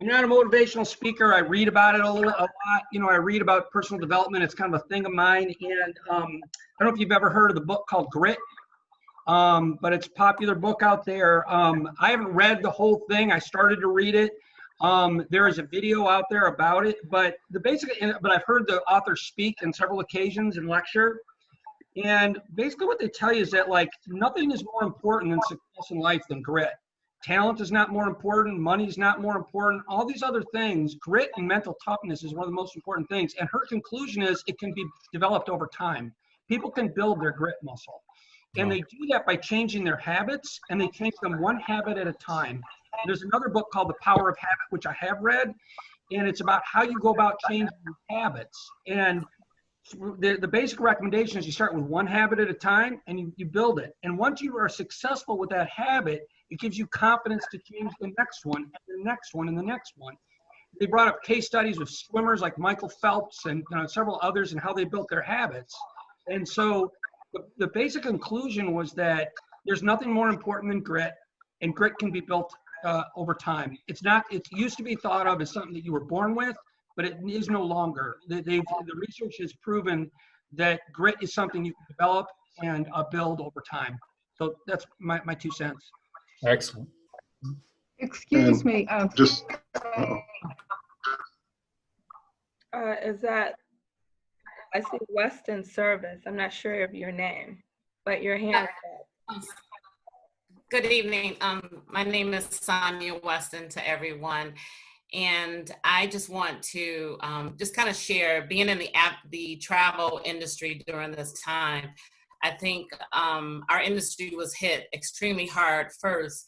not a motivational speaker. I read about it a lot. I read about personal development. It's kind of a thing of mine. And I don't know if you've ever heard of the book called Grit, but it's a popular book out there. I haven't read the whole thing. I started to read it. There is a video out there about it, but I've heard the author speak on several occasions and lecture. And basically what they tell you is that like nothing is more important than success in life than grit. Talent is not more important. Money is not more important. All these other things, grit and mental toughness is one of the most important things. And her conclusion is it can be developed over time. People can build their grit muscle. And they do that by changing their habits, and they change them one habit at a time. There's another book called The Power of Habit, which I have read, and it's about how you go about changing your habits. And the basic recommendation is you start with one habit at a time and you build it. And once you are successful with that habit, it gives you confidence to change the next one, and the next one, and the next one. They brought up case studies with swimmers like Michael Phelps and several others and how they built their habits. And so the basic conclusion was that there's nothing more important than grit, and grit can be built over time. It used to be thought of as something that you were born with, but it is no longer. The research has proven that grit is something you can develop and build over time. So that's my 2 cents. Excellent. Excuse me. Just Is that, I see Weston Service. I'm not sure of your name, but your hand is up. Good evening. My name is Sonia Weston to everyone. And I just want to just kind of share, being in the travel industry during this time, I think our industry was hit extremely hard first.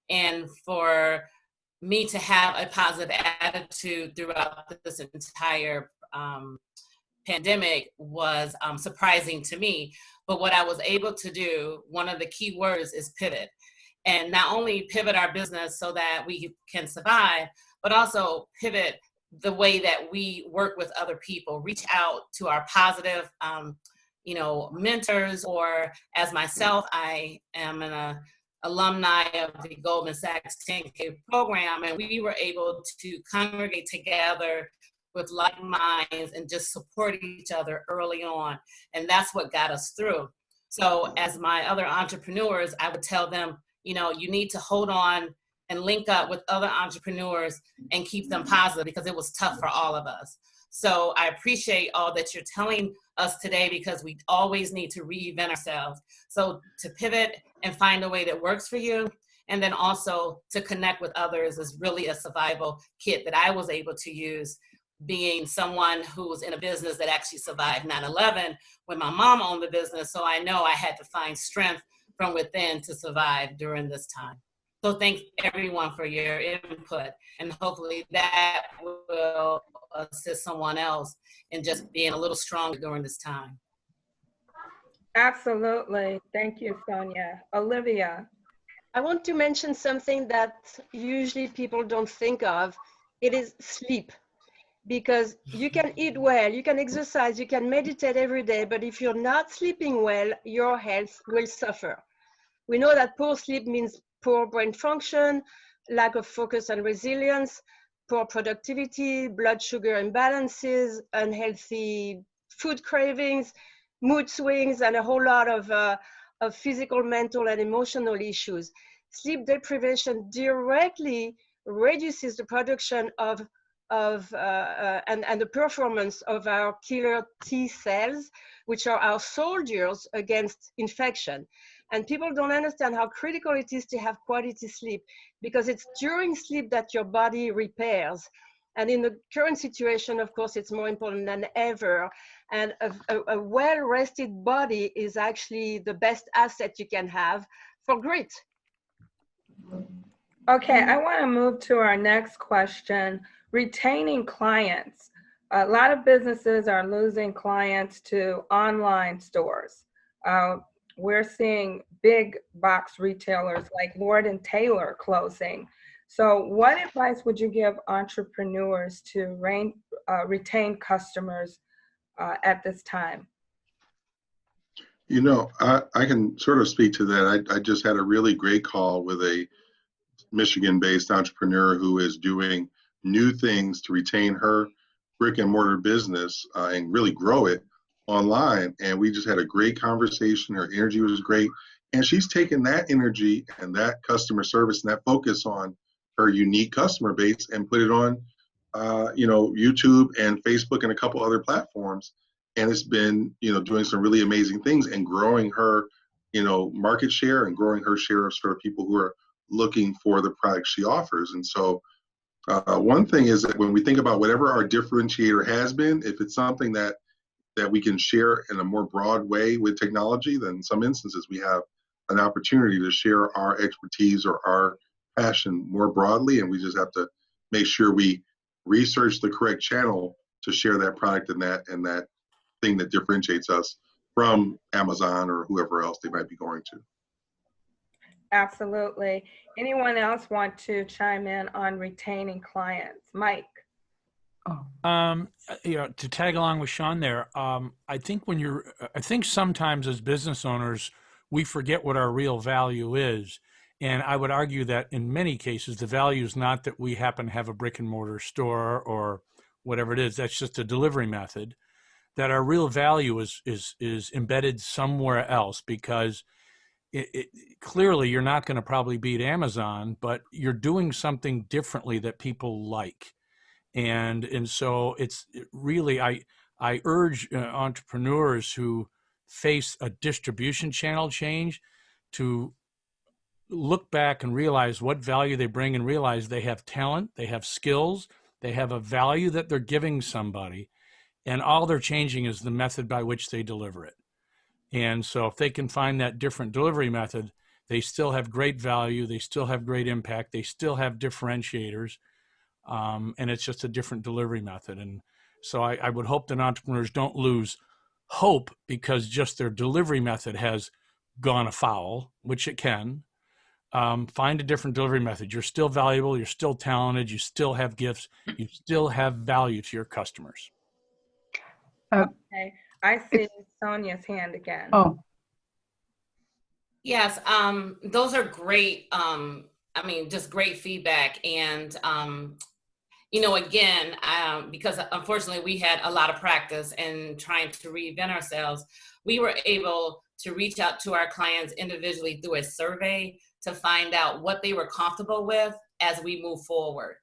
And for me to have a positive attitude throughout this entire pandemic was surprising to me. But what I was able to do, one of the key words is pivot. And not only pivot our business so that we can survive, but also pivot the way that we work with other people, reach out to our positive, mentors, or as myself, I am an alumni of the Goldman Sachs 10K program, and we were able to congregate together with like minds and just support each other early on. And that's what got us through. So as my other entrepreneurs, I would tell them, you need to hold on and link up with other entrepreneurs and keep them positive, because it was tough for all of us. So I appreciate all that you're telling us today, because we always need to reinvent ourselves. So to pivot and find a way that works for you, and then also to connect with others is really a survival kit that I was able to use, being someone who was in a business that actually survived 9/11 when my mom owned the business. So I know I had to find strength from within to survive during this time. So thanks everyone for your input, and hopefully that will assist someone else in just being a little stronger during this time. Absolutely. Thank you, Sonia. Olivia. I want to mention something that usually people don't think of. It is sleep. Because you can eat well, you can exercise, you can meditate every day, but if you're not sleeping well, your health will suffer. We know that poor sleep means poor brain function, lack of focus and resilience, poor productivity, blood sugar imbalances, unhealthy food cravings, mood swings, and a whole lot of physical, mental, and emotional issues. Sleep deprivation directly reduces the production and the performance of our killer T cells, which are our soldiers against infection. And people don't understand how critical it is to have quality sleep, because it's during sleep that your body repairs. And in the current situation, of course, it's more important than ever. And a well-rested body is actually the best asset you can have for grit. Okay, I want to move to our next question, retaining clients. A lot of businesses are losing clients to online stores. We're seeing big box retailers like Lord and Taylor closing. So what advice would you give entrepreneurs to retain customers at this time? You know, I can sort of speak to that. I just had a really great call with a Michigan-based entrepreneur who is doing new things to retain her brick and mortar business and really grow it online. And we just had a great conversation. Her energy was great. And she's taken that energy and that customer service and that focus on her unique customer base and put it on, YouTube and Facebook and a couple other platforms. And it's been, doing some really amazing things and growing her, market share and growing her share of sort of people who are looking for the product she offers. And so one thing is that when we think about whatever our differentiator has been, if it's something that we can share in a more broad way with technology, then in some instances we have an opportunity to share our expertise or our passion more broadly. And we just have to make sure we research the correct channel to share that product and that thing that differentiates us from Amazon or whoever else they might be going to. Absolutely. Anyone else want to chime in on retaining clients? Mike. To tag along with Sean there, I think sometimes as business owners, we forget what our real value is. And I would argue that in many cases, the value is not that we happen to have a brick and mortar store or whatever it is. That's just a delivery method. That our real value is embedded somewhere else, because clearly you're not going to probably beat Amazon, but you're doing something differently that people like. And so it's really, I urge entrepreneurs who face a distribution channel change to look back and realize what value they bring and realize they have talent, they have skills, they have a value that they're giving somebody, and all they're changing is the method by which they deliver it. And so if they can find that different delivery method, they still have great value, they still have great impact, they still have differentiators, and it's just a different delivery method. And so I would hope that entrepreneurs don't lose hope because just their delivery method has gone afoul, which it can. Find a different delivery method. You're still valuable, you're still talented, you still have gifts, you still have value to your customers. Okay, I see Sonia's hand again. Oh, Yes, those are great. Just great feedback. And, again, because unfortunately we had a lot of practice in trying to reinvent ourselves, we were able to reach out to our clients individually through a survey to find out what they were comfortable with as we move forward.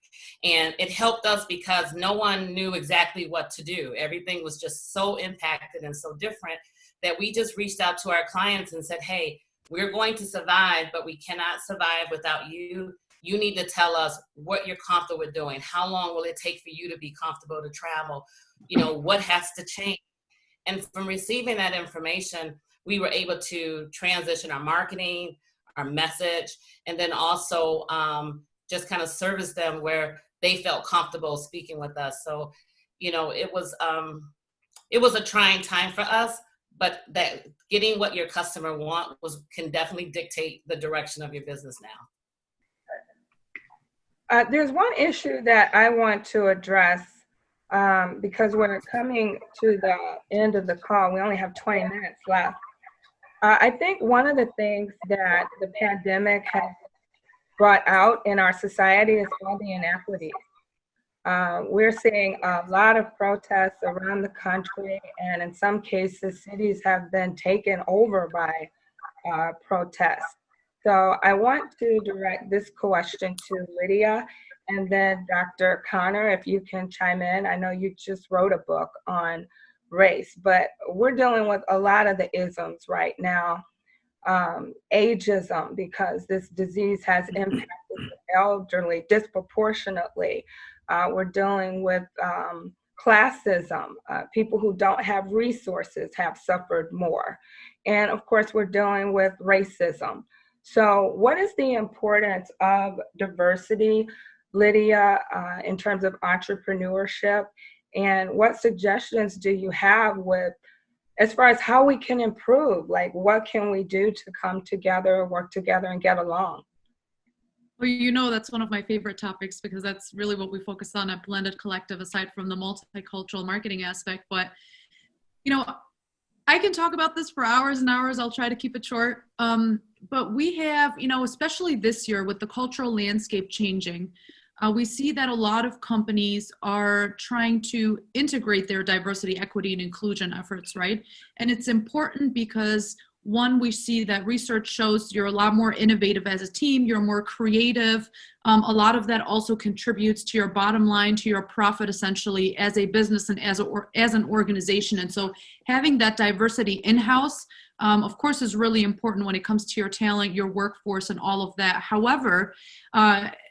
And it helped us because no one knew exactly what to do. Everything was just so impacted and so different that we just reached out to our clients and said, hey, we're going to survive, but we cannot survive without you. You need to tell us what you're comfortable with doing. How long will it take for you to be comfortable to travel? What has to change? And from receiving that information, we were able to transition our marketing, our message, and then also just kind of service them where they felt comfortable speaking with us. So, it was a trying time for us, but that getting what your customer can definitely dictate the direction of your business now. There's one issue that I want to address because we're coming to the end of the call. We only have 20 minutes left. I think one of the things that the pandemic has brought out in our society is all the inequities. We're seeing a lot of protests around the country, and in some cases, cities have been taken over by protests. So I want to direct this question to Lydia, and then Dr. Connor, if you can chime in. I know you just wrote a book on race, but we're dealing with a lot of the isms right now. Ageism, because this disease has impacted elderly disproportionately. We're dealing with classism. People who don't have resources have suffered more. And of course, we're dealing with racism. So what is the importance of diversity, Lydia, in terms of entrepreneurship? And what suggestions do you have with, as far as how we can improve? Like, what can we do to come together, work together, and get along? Well, you know, that's one of my favorite topics because that's really what we focus on at Blended Collective, aside from the multicultural marketing aspect. But, you know, I can talk about this for hours and hours. I'll try to keep it short. But we have, you know, especially this year with the cultural landscape changing, we see that a lot of companies are trying to integrate their diversity, equity, and inclusion efforts, right? And it's important because one, we see that research shows you're a lot more innovative as a team, you're more creative. A lot of that also contributes to your bottom line, to your profit, essentially, as a business and as an organization. And so having that diversity in-house, of course, is really important when it comes to your talent, your workforce, and all of that. However,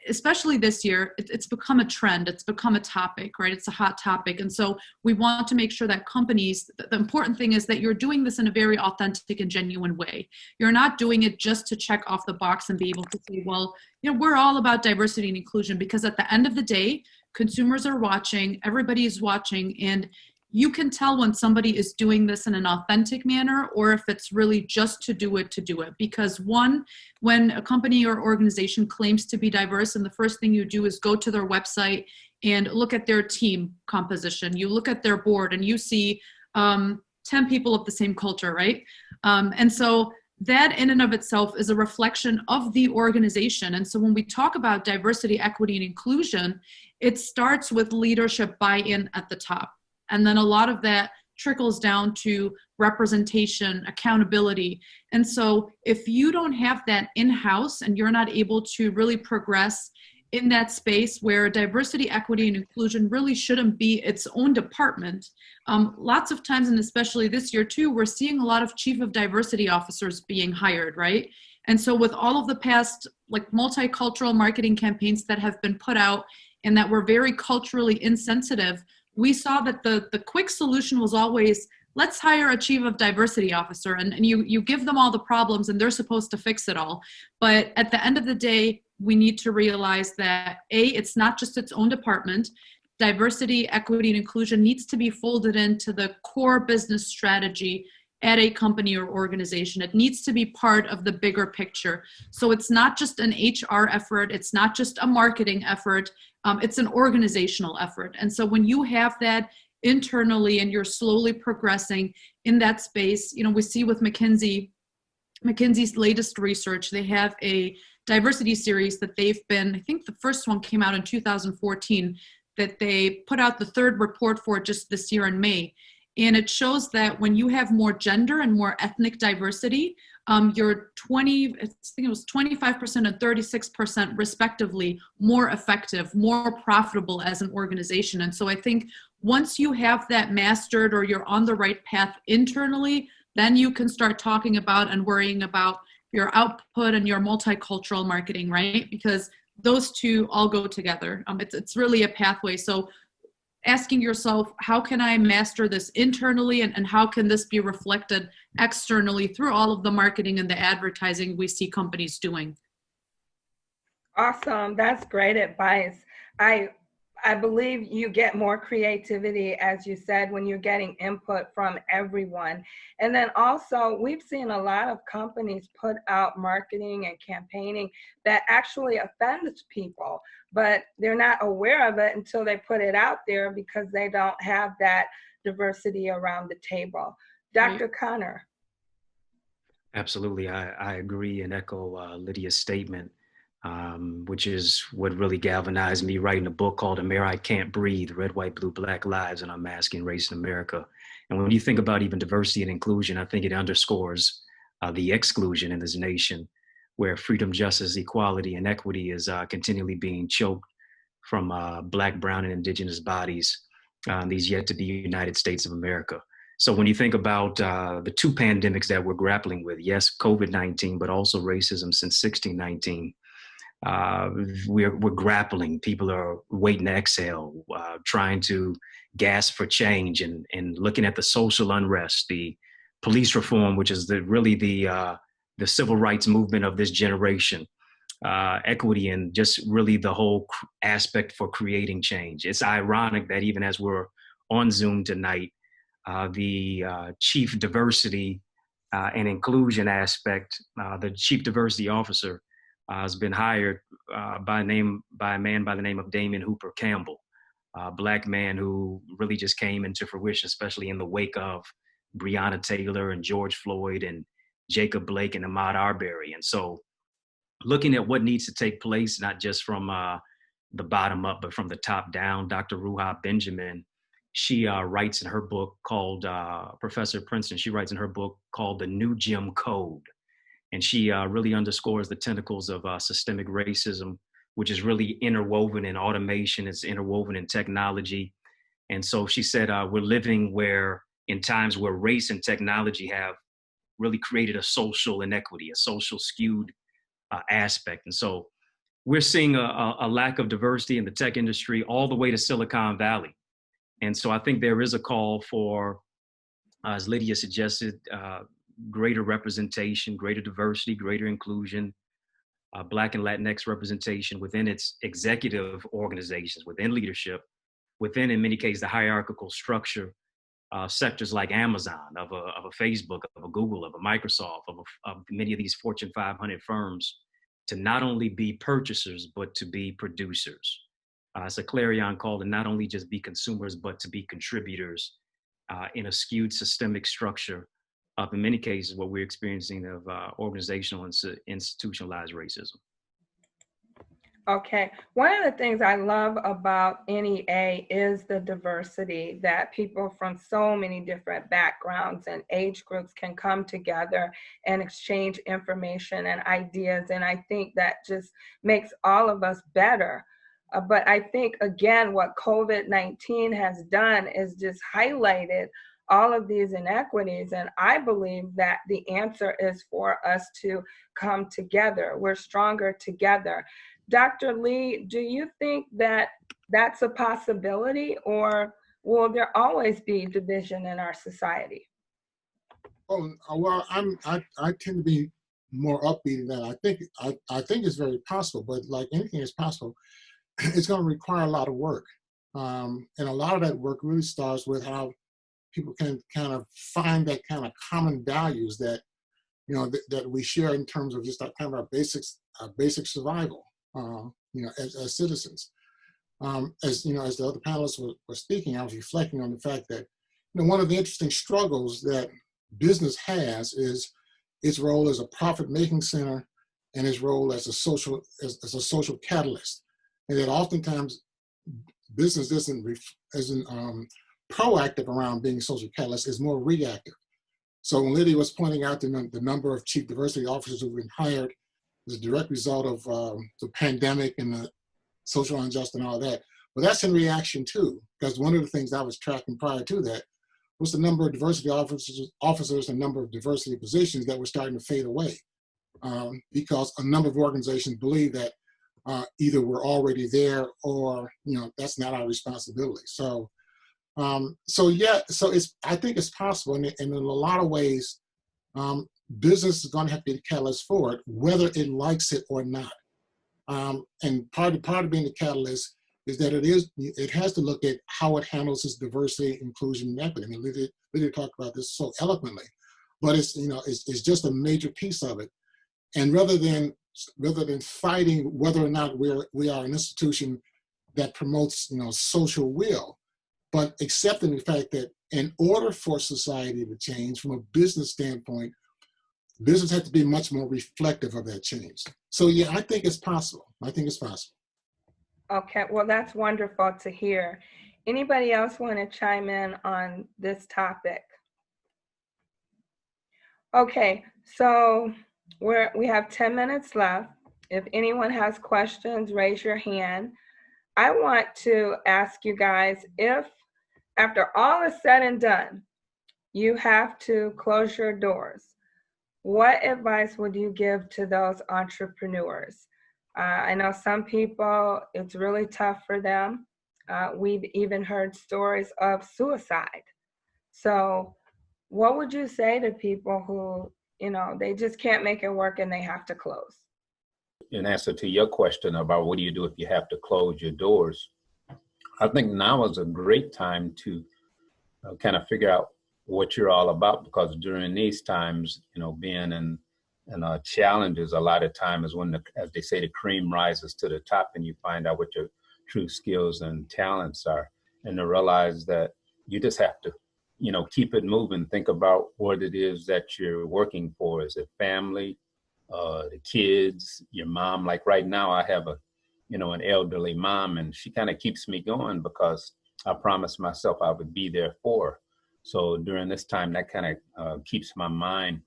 especially this year, it's become a trend. It's become a topic, right? It's a hot topic. And so we want to make sure that companies, the important thing is that you're doing this in a very authentic and genuine way. You're not doing it just to check off the box and be able to say, well, you know, we're all about diversity and inclusion, because at the end of the day, consumers are watching, everybody is watching, and you can tell when somebody is doing this in an authentic manner or if it's really just to do it. Because one, when a company or organization claims to be diverse, and the first thing you do is go to their website and look at their team composition, you look at their board and you see 10 people of the same culture, right? And so that in and of itself is a reflection of the organization. And so when we talk about diversity, equity, and inclusion, it starts with leadership buy-in at the top. And then a lot of that trickles down to representation, accountability. And so if you don't have that in-house and you're not able to really progress in that space where diversity, equity, and inclusion really shouldn't be its own department, lots of times, and especially this year too, we're seeing a lot of chief of diversity officers being hired, right? And so with all of the past like multicultural marketing campaigns that have been put out and that were very culturally insensitive, we saw that the quick solution was always, let's hire a chief of diversity officer, and you give them all the problems and they're supposed to fix it all. But at the end of the day, we need to realize that it's not just its own department. Diversity, equity, and inclusion needs to be folded into the core business strategy at a company or organization. It needs to be part of the bigger picture. So it's not just an HR effort, it's not just a marketing effort, it's an organizational effort. And so when you have that internally and you're slowly progressing in that space, you know, we see with McKinsey's latest research, they have a diversity series that they've been, I think the first one came out in 2014, that they put out the third report for just this year in May. And it shows that when you have more gender and more ethnic diversity, you're 25% and 36% respectively more effective, more profitable as an organization. And so I think once you have that mastered or you're on the right path internally, then you can start talking about and worrying about your output and your multicultural marketing, right? Because those two all go together. It's really a pathway. So asking yourself, how can I master this internally, and how can this be reflected externally through all of the marketing and the advertising we see companies doing? Awesome. That's great advice. I believe you get more creativity, as you said, when you're getting input from everyone. And then also, we've seen a lot of companies put out marketing and campaigning that actually offends people, but they're not aware of it until they put it out there because they don't have that diversity around the table. Dr. Connor. Absolutely. I agree and echo Lydia's statement. Which is what really galvanized me writing a book called America I Can't Breathe, Red, White, Blue, Black Lives, and Unmasking Race in America. And when you think about even diversity and inclusion, I think it underscores the exclusion in this nation, where freedom, justice, equality, and equity is continually being choked from Black, Brown, and Indigenous bodies in these yet to be United States of America. So when you think about the two pandemics that we're grappling with, yes, COVID-19, but also racism since 1619, Uh, we're grappling. People are waiting to exhale, trying to gasp for change, and looking at the social unrest, the police reform, which is really the civil rights movement of this generation, equity, and just really the whole aspect for creating change. It's ironic that even as we're on Zoom tonight, the chief diversity and inclusion aspect, the chief diversity officer, has been hired by a man by the name of Damon Hooper Campbell, a Black man who really just came into fruition, especially in the wake of Breonna Taylor and George Floyd and Jacob Blake and Ahmaud Arbery. And so looking at what needs to take place, not just from the bottom up, but from the top down, Dr. Ruha Benjamin, she writes in her book called, Professor Princeton, she writes in her book called The New Jim Code. And she really underscores the tentacles of systemic racism, which is really interwoven in automation, it's interwoven in technology. And so she said, we're living in times where race and technology have really created a social inequity, a social skewed aspect. And so we're seeing a lack of diversity in the tech industry all the way to Silicon Valley. And so I think there is a call for, as Lydia suggested, greater representation, greater diversity, greater inclusion, Black and Latinx representation within its executive organizations, within leadership, within, in many cases, the hierarchical structure, sectors like Amazon, of a Facebook, of a Google, of a Microsoft, of many of these Fortune 500 firms, to not only be purchasers, but to be producers. It's a clarion call to not only just be consumers, but to be contributors in a skewed systemic structure of, in many cases, what we're experiencing of organizational and institutionalized racism. Okay, one of the things I love about NEA is the diversity, that people from so many different backgrounds and age groups can come together and exchange information and ideas. And I think that just makes all of us better. But I think, again, what COVID-19 has done is just highlighted all of these inequities. And I believe that the answer is for us to come together. We're stronger together. Dr. Lee, do you think that that's a possibility, or will there always be division in our society? Oh, well, I tend to be more upbeat than that. I think it's very possible, but like anything is possible, it's going to require a lot of work. And a lot of that work really starts with how people can kind of find that kind of common values that, you know, that we share in terms of just that kind of our basic survival, you know, as citizens. As you know, as the other panelists were speaking, I was reflecting on the fact that, you know, one of the interesting struggles that business has is its role as a profit-making center and its role as a social catalyst, and that oftentimes business isn't proactive around being a social catalyst, is more reactive. So when Lydia was pointing out the number of chief diversity officers who've been hired as a direct result of the pandemic and the social unrest and all that, well, that's in reaction too, because one of the things I was tracking prior to that was the number of diversity officers and number of diversity positions that were starting to fade away, because a number of organizations believe that either we're already there or, you know, that's not our responsibility. So I think it's possible, and in a lot of ways, business is going to have to be the catalyst for it, whether it likes it or not. And part of being the catalyst is that it has to look at how it handles its diversity, inclusion, and equity. I mean, Lydia talked about this so eloquently, but it's just a major piece of it. And rather than fighting whether or not we are an institution that promotes, you know, social will, but accepting the fact that in order for society to change from a business standpoint, business has to be much more reflective of that change. So yeah, I think it's possible. Okay, well, that's wonderful to hear. Anybody else want to chime in on this topic? Okay, so we have 10 minutes left. If anyone has questions, raise your hand. I want to ask you guys, if after all is said and done, you have to close your doors, what advice would you give to those entrepreneurs? I know some people, it's really tough for them. We've even heard stories of suicide. So what would you say to people who, they just can't make it work and they have to close? In answer to your question about what do you do if you have to close your doors, I think now is a great time to kind of figure out what you're all about, because during these times, being in challenges a lot of time is when, as they say, the cream rises to the top and you find out what your true skills and talents are, and to realize that you just have to, keep it moving. Think about what it is that you're working for. Is it family, the kids, your mom? Like right now, I have an elderly mom, and she kind of keeps me going because I promised myself I would be there for her. So during this time, that kind of keeps my mind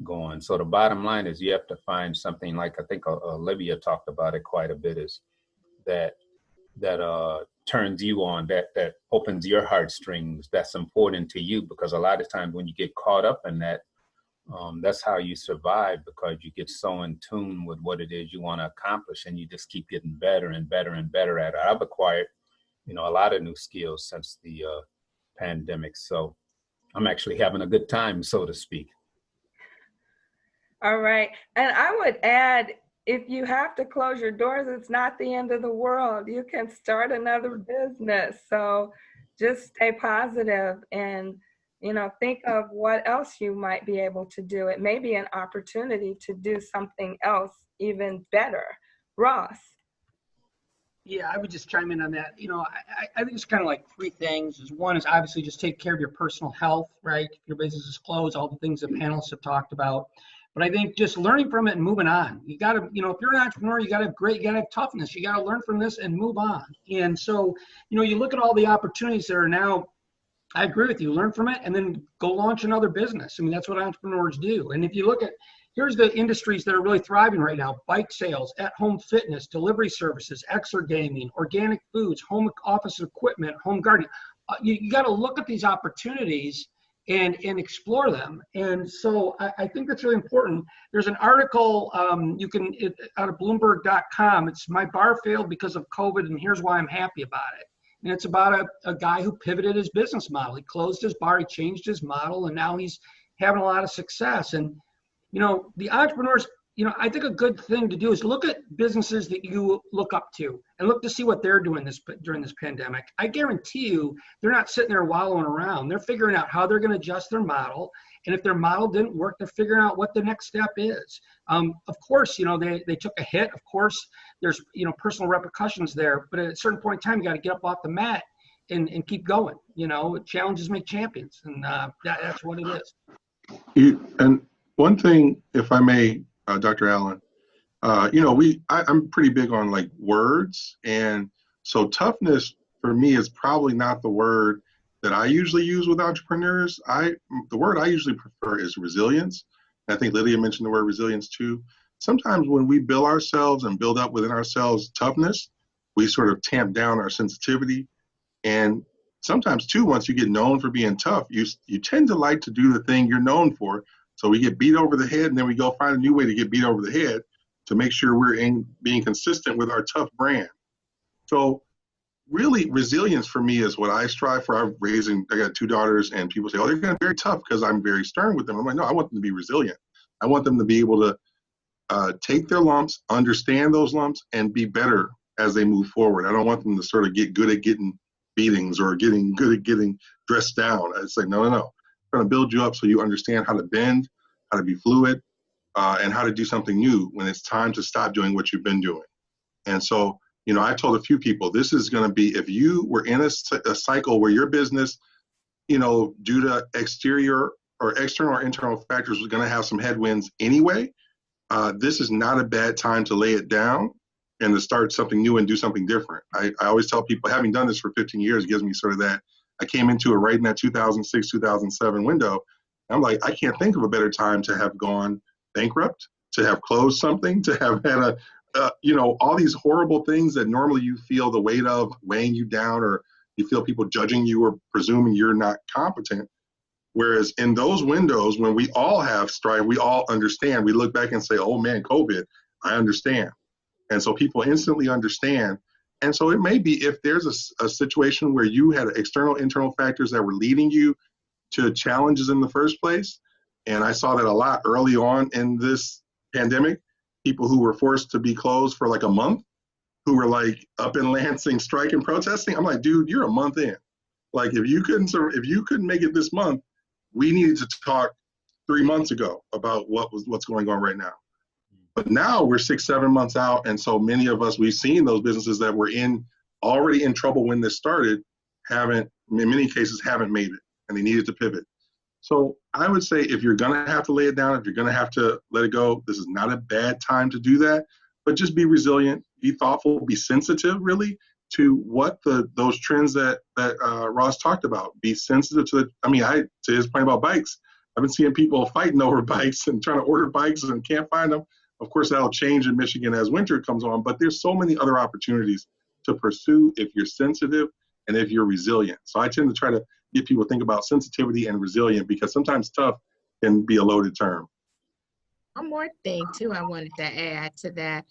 going. So the bottom line is you have to find something, like I think Olivia talked about it quite a bit, is that turns you on, that opens your heartstrings, that's important to you, because a lot of times when you get caught up in that, that's how you survive, because you get so in tune with what it is you want to accomplish, and you just keep getting better and better and better at it. I've acquired, a lot of new skills since the pandemic, so I'm actually having a good time, so to speak. All right. And I would add, if you have to close your doors, it's not the end of the world. You can start another business. So just stay positive and, think of what else you might be able to do. It may be an opportunity to do something else even better. Ross. Yeah, I would just chime in on that. I think it's kind of like three things. One is obviously just take care of your personal health, right? If your business is closed, all the things that panelists have talked about. But I think just learning from it and moving on. You got to, if you're an entrepreneur, you got to have toughness. You got to learn from this and move on. And so, you look at all the opportunities that are now. I agree with you. Learn from it and then go launch another business. I mean, that's what entrepreneurs do. And if you look at, here's the industries that are really thriving right now: bike sales, at-home fitness, delivery services, exergaming, organic foods, home office equipment, home gardening. You got to look at these opportunities and explore them. And so I think that's really important. There's an article out of Bloomberg.com. It's "My Bar Failed Because of COVID, and Here's Why I'm Happy About It." And it's about a guy who pivoted his business model. He closed his bar, he changed his model, and now he's having a lot of success. And, the entrepreneurs, I think a good thing to do is look at businesses that you look up to and look to see what they're doing during this pandemic. I guarantee you they're not sitting there wallowing around. They're figuring out how they're going to adjust their model. And if their model didn't work, they're figuring out what the next step is. Of course, they took a hit. Of course, there's, personal repercussions there. But at a certain point in time, you got to get up off the mat and keep going. Challenges make champions. And that's what it is. And one thing, if I may, Dr. Allen, I'm pretty big on like words. And so toughness for me is probably not the word that I usually use with entrepreneurs. The word I usually prefer is resilience. I think Lydia mentioned the word resilience too. Sometimes when we build ourselves and build up within ourselves toughness, we sort of tamp down our sensitivity. And sometimes too, once you get known for being tough, you tend to like to do the thing you're known for. So we get beat over the head, and then we go find a new way to get beat over the head to make sure we're being consistent with our tough brand. So really, resilience for me is what I strive for. I got 2 daughters, and people say, oh, they're going to be very tough because I'm very stern with them. I'm like, no, I want them to be resilient. I want them to be able to take their lumps, understand those lumps, and be better as they move forward. I don't want them to sort of get good at getting beatings or getting good at getting dressed down. It's like, no. I'm going to build you up so you understand how to bend, how to be fluid, and how to do something new when it's time to stop doing what you've been doing. And so, I told a few people, this is going to be, if you were in a cycle where your business, due to external or internal factors, was going to have some headwinds anyway, this is not a bad time to lay it down and to start something new and do something different. I always tell people, having done this for 15 years gives me sort of that, I came into it right in that 2006, 2007 window. I'm like, I can't think of a better time to have gone bankrupt, to have closed something, to have had all these horrible things that normally you feel the weight of weighing you down, or you feel people judging you or presuming you're not competent. Whereas in those windows, when we all have strife, we all understand, we look back and say, oh man, COVID, I understand. And so people instantly understand. And so it may be if there's a situation where you had external, internal factors that were leading you to challenges in the first place. And I saw that a lot early on in this pandemic, people who were forced to be closed for like a month, who were like up in Lansing striking, protesting. I'm like, dude, you're a month in. Like if you couldn't make it this month, we needed to talk 3 months ago about what's going on right now. But now we're 6-7 months out, and so many of us, we've seen those businesses that were already in trouble when this started, in many cases haven't made it, and they needed to pivot. So I would say if you're gonna have to lay it down, if you're gonna have to let it go, this is not a bad time to do that. But just be resilient, be thoughtful, be sensitive really to what those trends that Ross talked about. Be sensitive to to his point about bikes. I've been seeing people fighting over bikes and trying to order bikes and can't find them. Of course, that'll change in Michigan as winter comes on, but there's so many other opportunities to pursue if you're sensitive and if you're resilient. So I tend to try to get people to think about sensitivity and resilient, because sometimes tough can be a loaded term. One more thing too I wanted to add to that.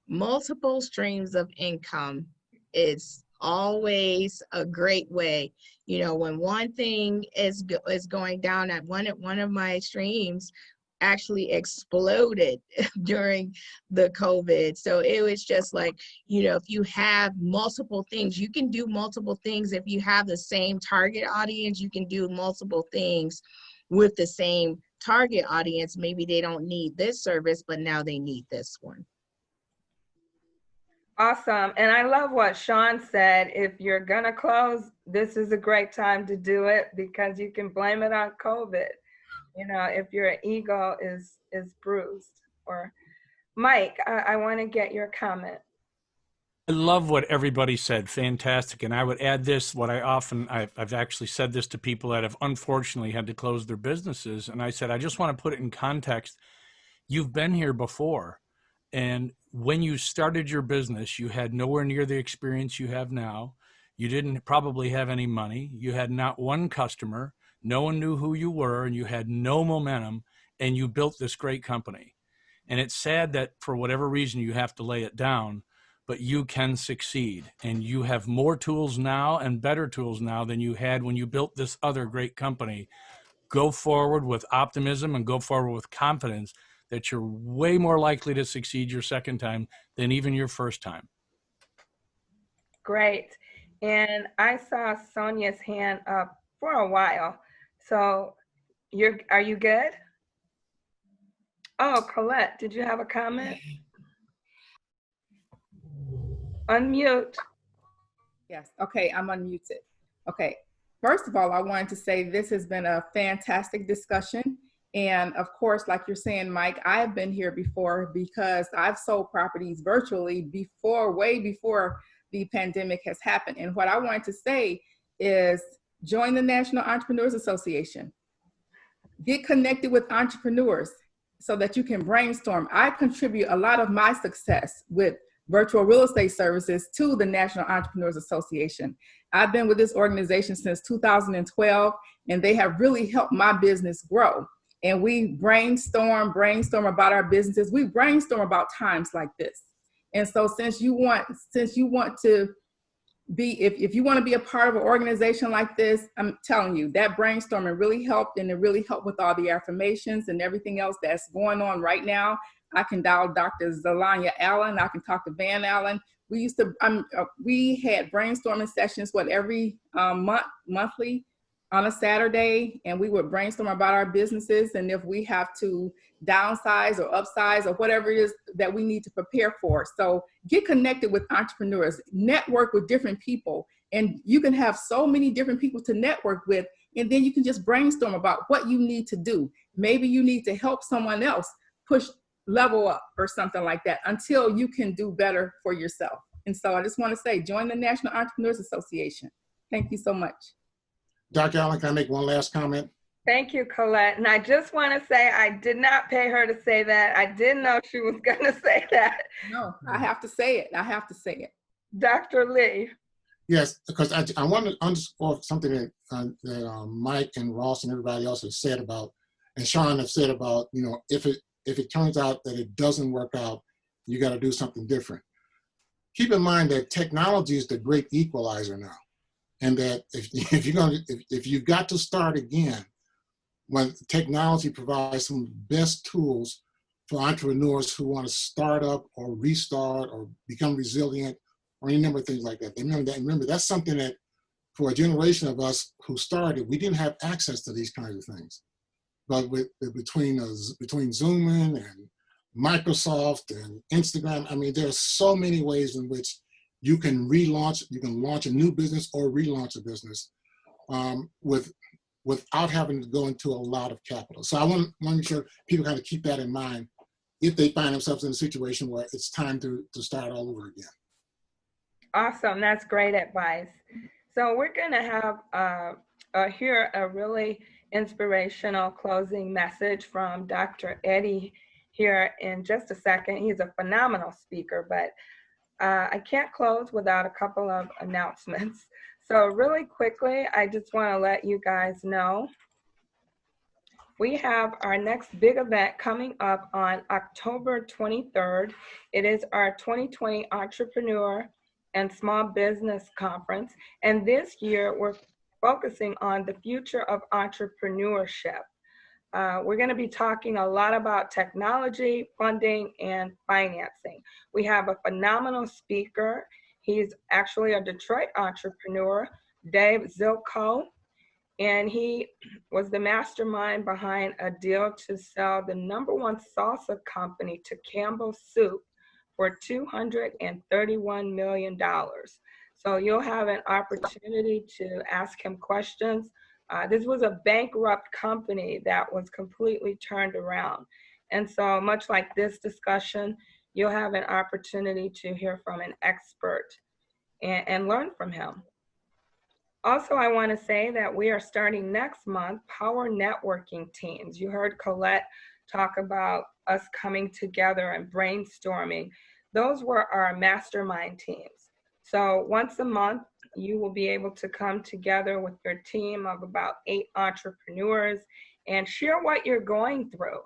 Multiple streams of income is always a great way. You know, when one thing is going down, at one of my streams actually exploded during the COVID. So it was just like, you know, if you have multiple things, you can do multiple things. If you have the same target audience, you can do multiple things with the same target audience. Maybe they don't need this service, but now they need this one. Awesome. And I love what Sean said. If you're going to close, this is a great time to do it, because you can blame it on COVID. You know, if your ego is bruised. Or Mike, I want to get your comment. I love what everybody said. Fantastic. And I would add this, I've actually said this to people that have unfortunately had to close their businesses. And I said, I just want to put it in context. You've been here before. And when you started your business, you had nowhere near the experience you have now. You didn't probably have any money. You had not one customer. No one knew who you were, and you had no momentum, and you built this great company. And it's sad that for whatever reason you have to lay it down, but you can succeed. And you have more tools now and better tools now than you had when you built this other great company. Go forward with optimism and go forward with confidence that you're way more likely to succeed your second time than even your first time. Great. And I saw Sonia's hand up for a while. So are you good? Oh, Colette, did you have a comment? Unmute. Yes, okay, I'm unmuted. Okay, first of all, I wanted to say this has been a fantastic discussion. And of course, like you're saying, Mike, I've been here before because I've sold properties virtually way before the pandemic has happened. And what I wanted to say is join the National Entrepreneurs Association. Get connected with entrepreneurs so that you can brainstorm. I contribute a lot of my success with virtual real estate services to the National Entrepreneurs Association. I've been with this organization since 2012, and they have really helped my business grow. And we brainstorm about our businesses. We brainstorm about times like this. And so since you want to be, if you want to be a part of an organization like this, I'm telling you, that brainstorming really helped, and it really helped with all the affirmations and everything else that's going on right now. I can dial Dr. Zelanya Allen. I can talk to Van Allen. We had brainstorming sessions, every monthly on a Saturday, and we would brainstorm about our businesses and if we have to downsize or upsize or whatever it is that we need to prepare for. So get connected with entrepreneurs, network with different people, and you can have so many different people to network with, and then you can just brainstorm about what you need to do. Maybe you need to help someone else level up or something like that until you can do better for yourself. And so I just want to say, join the National Entrepreneurs Association. Thank you so much. Dr. Allen, can I make one last comment? Thank you, Colette. And I just want to say, I did not pay her to say that. I didn't know she was going to say that. No, I have to say it. I have to say it. Dr. Lee. Yes, because I want to underscore something that Mike and Ross and everybody else has said about, and Sean have said about, if it turns out that it doesn't work out, you got to do something different. Keep in mind that technology is the great equalizer now, and that if you've got to start again, when technology provides some of the best tools for entrepreneurs who want to start up or restart or become resilient or any number of things like that. Remember, that's something that for a generation of us who started, we didn't have access to these kinds of things. But between Zoom and Microsoft and Instagram, I mean, there are so many ways in which you can launch a new business or relaunch a business without having to go into a lot of capital. So I want to make sure people kind of keep that in mind if they find themselves in a situation where it's time to start all over again. Awesome, that's great advice. So we're going to have hear a really inspirational closing message from Dr. Eddie here in just a second. He's a phenomenal speaker, but I can't close without a couple of announcements. So really quickly, I just want to let you guys know we have our next big event coming up on October 23rd. It is our 2020 Entrepreneur and Small Business Conference. And this year, we're focusing on the future of entrepreneurship. We're going to be talking a lot about technology, funding, and financing. We have a phenomenal speaker. He's actually a Detroit entrepreneur, Dave Zilko, and he was the mastermind behind a deal to sell the #1 salsa company to Campbell Soup for $231 million. So you'll have an opportunity to ask him questions. This was a bankrupt company that was completely turned around. And so much like this discussion, you'll have an opportunity to hear from an expert and learn from him. Also, I want to say that we are starting next month Power Networking Teams. You heard Colette talk about us coming together and brainstorming. Those were our mastermind teams. So once a month, you will be able to come together with your team of about 8 entrepreneurs and share what you're going through.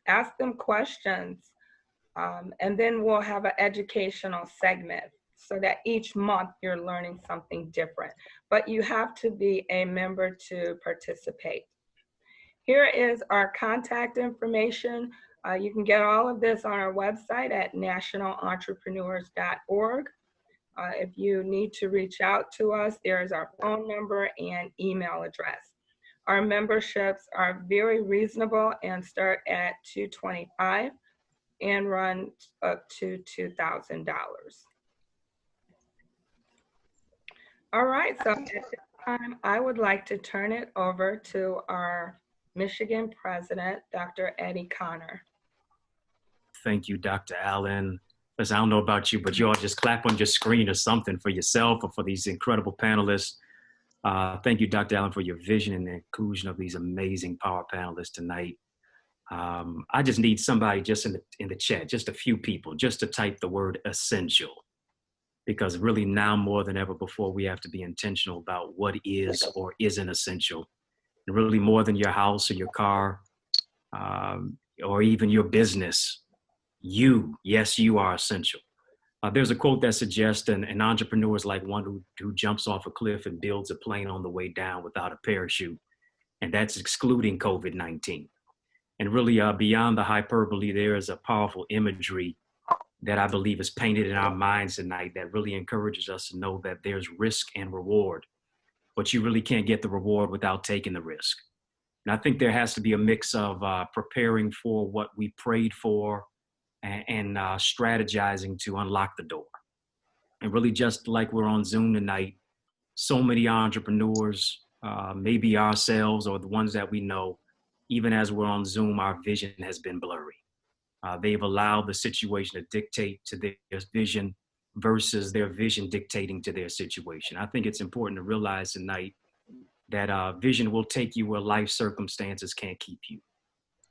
Ask them questions, and then we'll have an educational segment so that each month you're learning something different. But you have to be a member to participate. Here is our contact information. You can get all of this on our website at nationalentrepreneurs.org. If you need to reach out to us, there's our phone number and email address. Our memberships are very reasonable and start at $225 and run up to $2,000. All right, so at this time, I would like to turn it over to our Michigan president, Dr. Eddie Connor. Thank you, Dr. Allen. Listen, I don't know about you, but you all just clap on your screen or something for yourself or for these incredible panelists. Thank you, Dr. Allen, for your vision and the inclusion of these amazing power panelists tonight. I just need somebody just in the chat, just a few people, just to type the word essential. Because really now more than ever before, we have to be intentional about what is or isn't essential. And really more than your house or your car, or even your business, yes, you are essential. There's a quote that suggests an entrepreneur is like one who jumps off a cliff and builds a plane on the way down without a parachute. And that's excluding COVID-19. And really beyond the hyperbole, there is a powerful imagery that I believe is painted in our minds tonight that really encourages us to know that there's risk and reward, but you really can't get the reward without taking the risk. And I think there has to be a mix of preparing for what we prayed for and strategizing to unlock the door. And really just like we're on Zoom tonight, so many entrepreneurs, maybe ourselves or the ones that we know, even as we're on Zoom, our vision has been blurry. They've allowed the situation to dictate to their vision versus their vision dictating to their situation. I think it's important to realize tonight that vision will take you where life circumstances can't keep you.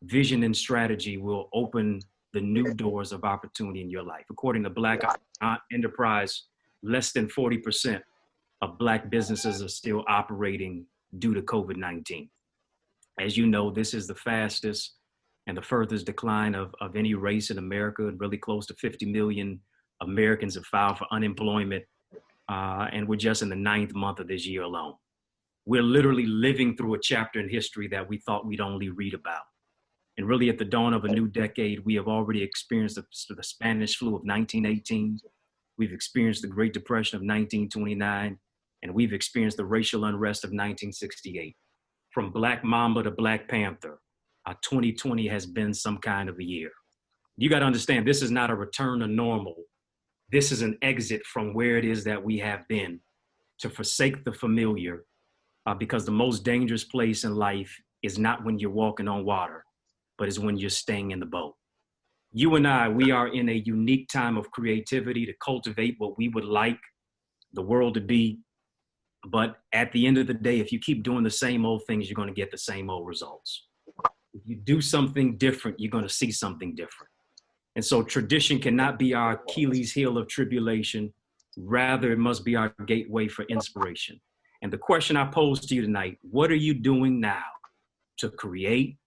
Vision and strategy will open the new doors of opportunity in your life. According to Black Enterprise, less than 40% of Black businesses are still operating due to COVID-19. As you know, this is the fastest and the furthest decline of any race in America, and really close to 50 million Americans have filed for unemployment. And we're just in the 9th month of this year alone. We're literally living through a chapter in history that we thought we'd only read about. And really at the dawn of a new decade, we have already experienced the Spanish flu of 1918. We've experienced the Great Depression of 1929, and we've experienced the racial unrest of 1968. From Black Mamba to Black Panther, 2020 has been some kind of a year. You got to understand, this is not a return to normal. This is an exit from where it is that we have been, to forsake the familiar, because the most dangerous place in life is not when you're walking on water, but is when you're staying in the boat. You and I, we are in a unique time of creativity to cultivate what we would like the world to be. But at the end of the day, if you keep doing the same old things, you're going to get the same old results. If you do something different, you're going to see something different. And so tradition cannot be our Achilles heel of tribulation. Rather, it must be our gateway for inspiration. And the question I pose to you tonight, what are you doing now to create,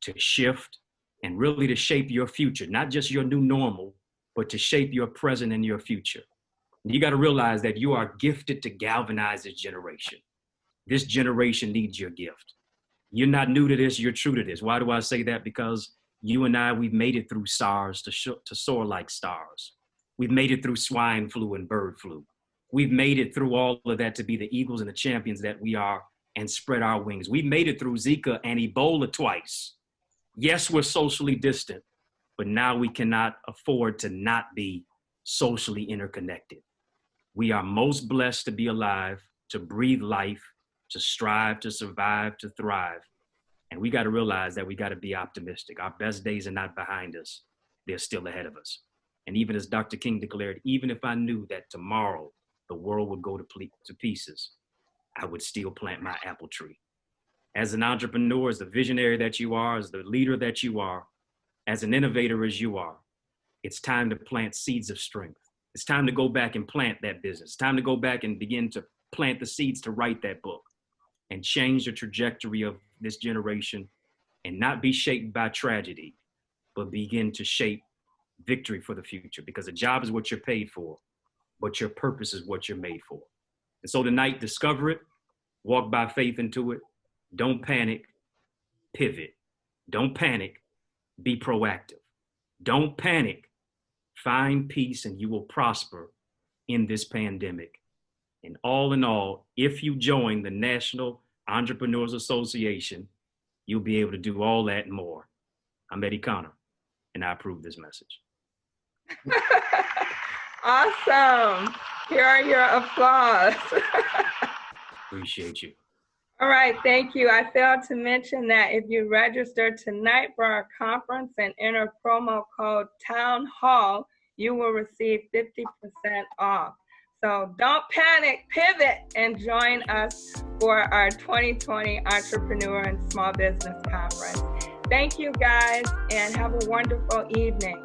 to shift, and really to shape your future? Not just your new normal, but to shape your present and your future. You got to realize that you are gifted to galvanize this generation. This generation needs your gift. You're not new to this, you're true to this. Why do I say that? Because you and I, we've made it through SARS to soar like stars. We've made it through swine flu and bird flu. We've made it through all of that to be the Eagles and the champions that we are and spread our wings. We've made it through Zika and Ebola twice. Yes, we're socially distant, but now we cannot afford to not be socially interconnected. We are most blessed to be alive, to breathe life, to strive, to survive, to thrive. And we got to realize that we got to be optimistic. Our best days are not behind us. They're still ahead of us. And even as Dr. King declared, even if I knew that tomorrow the world would go to pieces, I would still plant my apple tree. As an entrepreneur, as the visionary that you are, as the leader that you are, as an innovator as you are, it's time to plant seeds of strength. It's time to go back and plant that business. It's time to go back and begin to plant the seeds to write that book and change the trajectory of this generation and not be shaped by tragedy, but begin to shape victory for the future, because a job is what you're paid for, but your purpose is what you're made for. And so tonight, discover it, walk by faith into it. Don't panic, pivot. Don't panic, be proactive. Don't panic, find peace, and you will prosper in this pandemic. And all in all, if you join the National Entrepreneurs Association, you'll be able to do all that and more. I'm Eddie Connor, and I approve this message. Awesome. Here are your applause. Appreciate you. All right, thank you. I failed to mention that if you register tonight for our conference and enter promo code Town Hall, you will receive 50% off. So don't panic, pivot, and join us for our 2020 Entrepreneur and Small Business Conference. Thank you guys, and have a wonderful evening.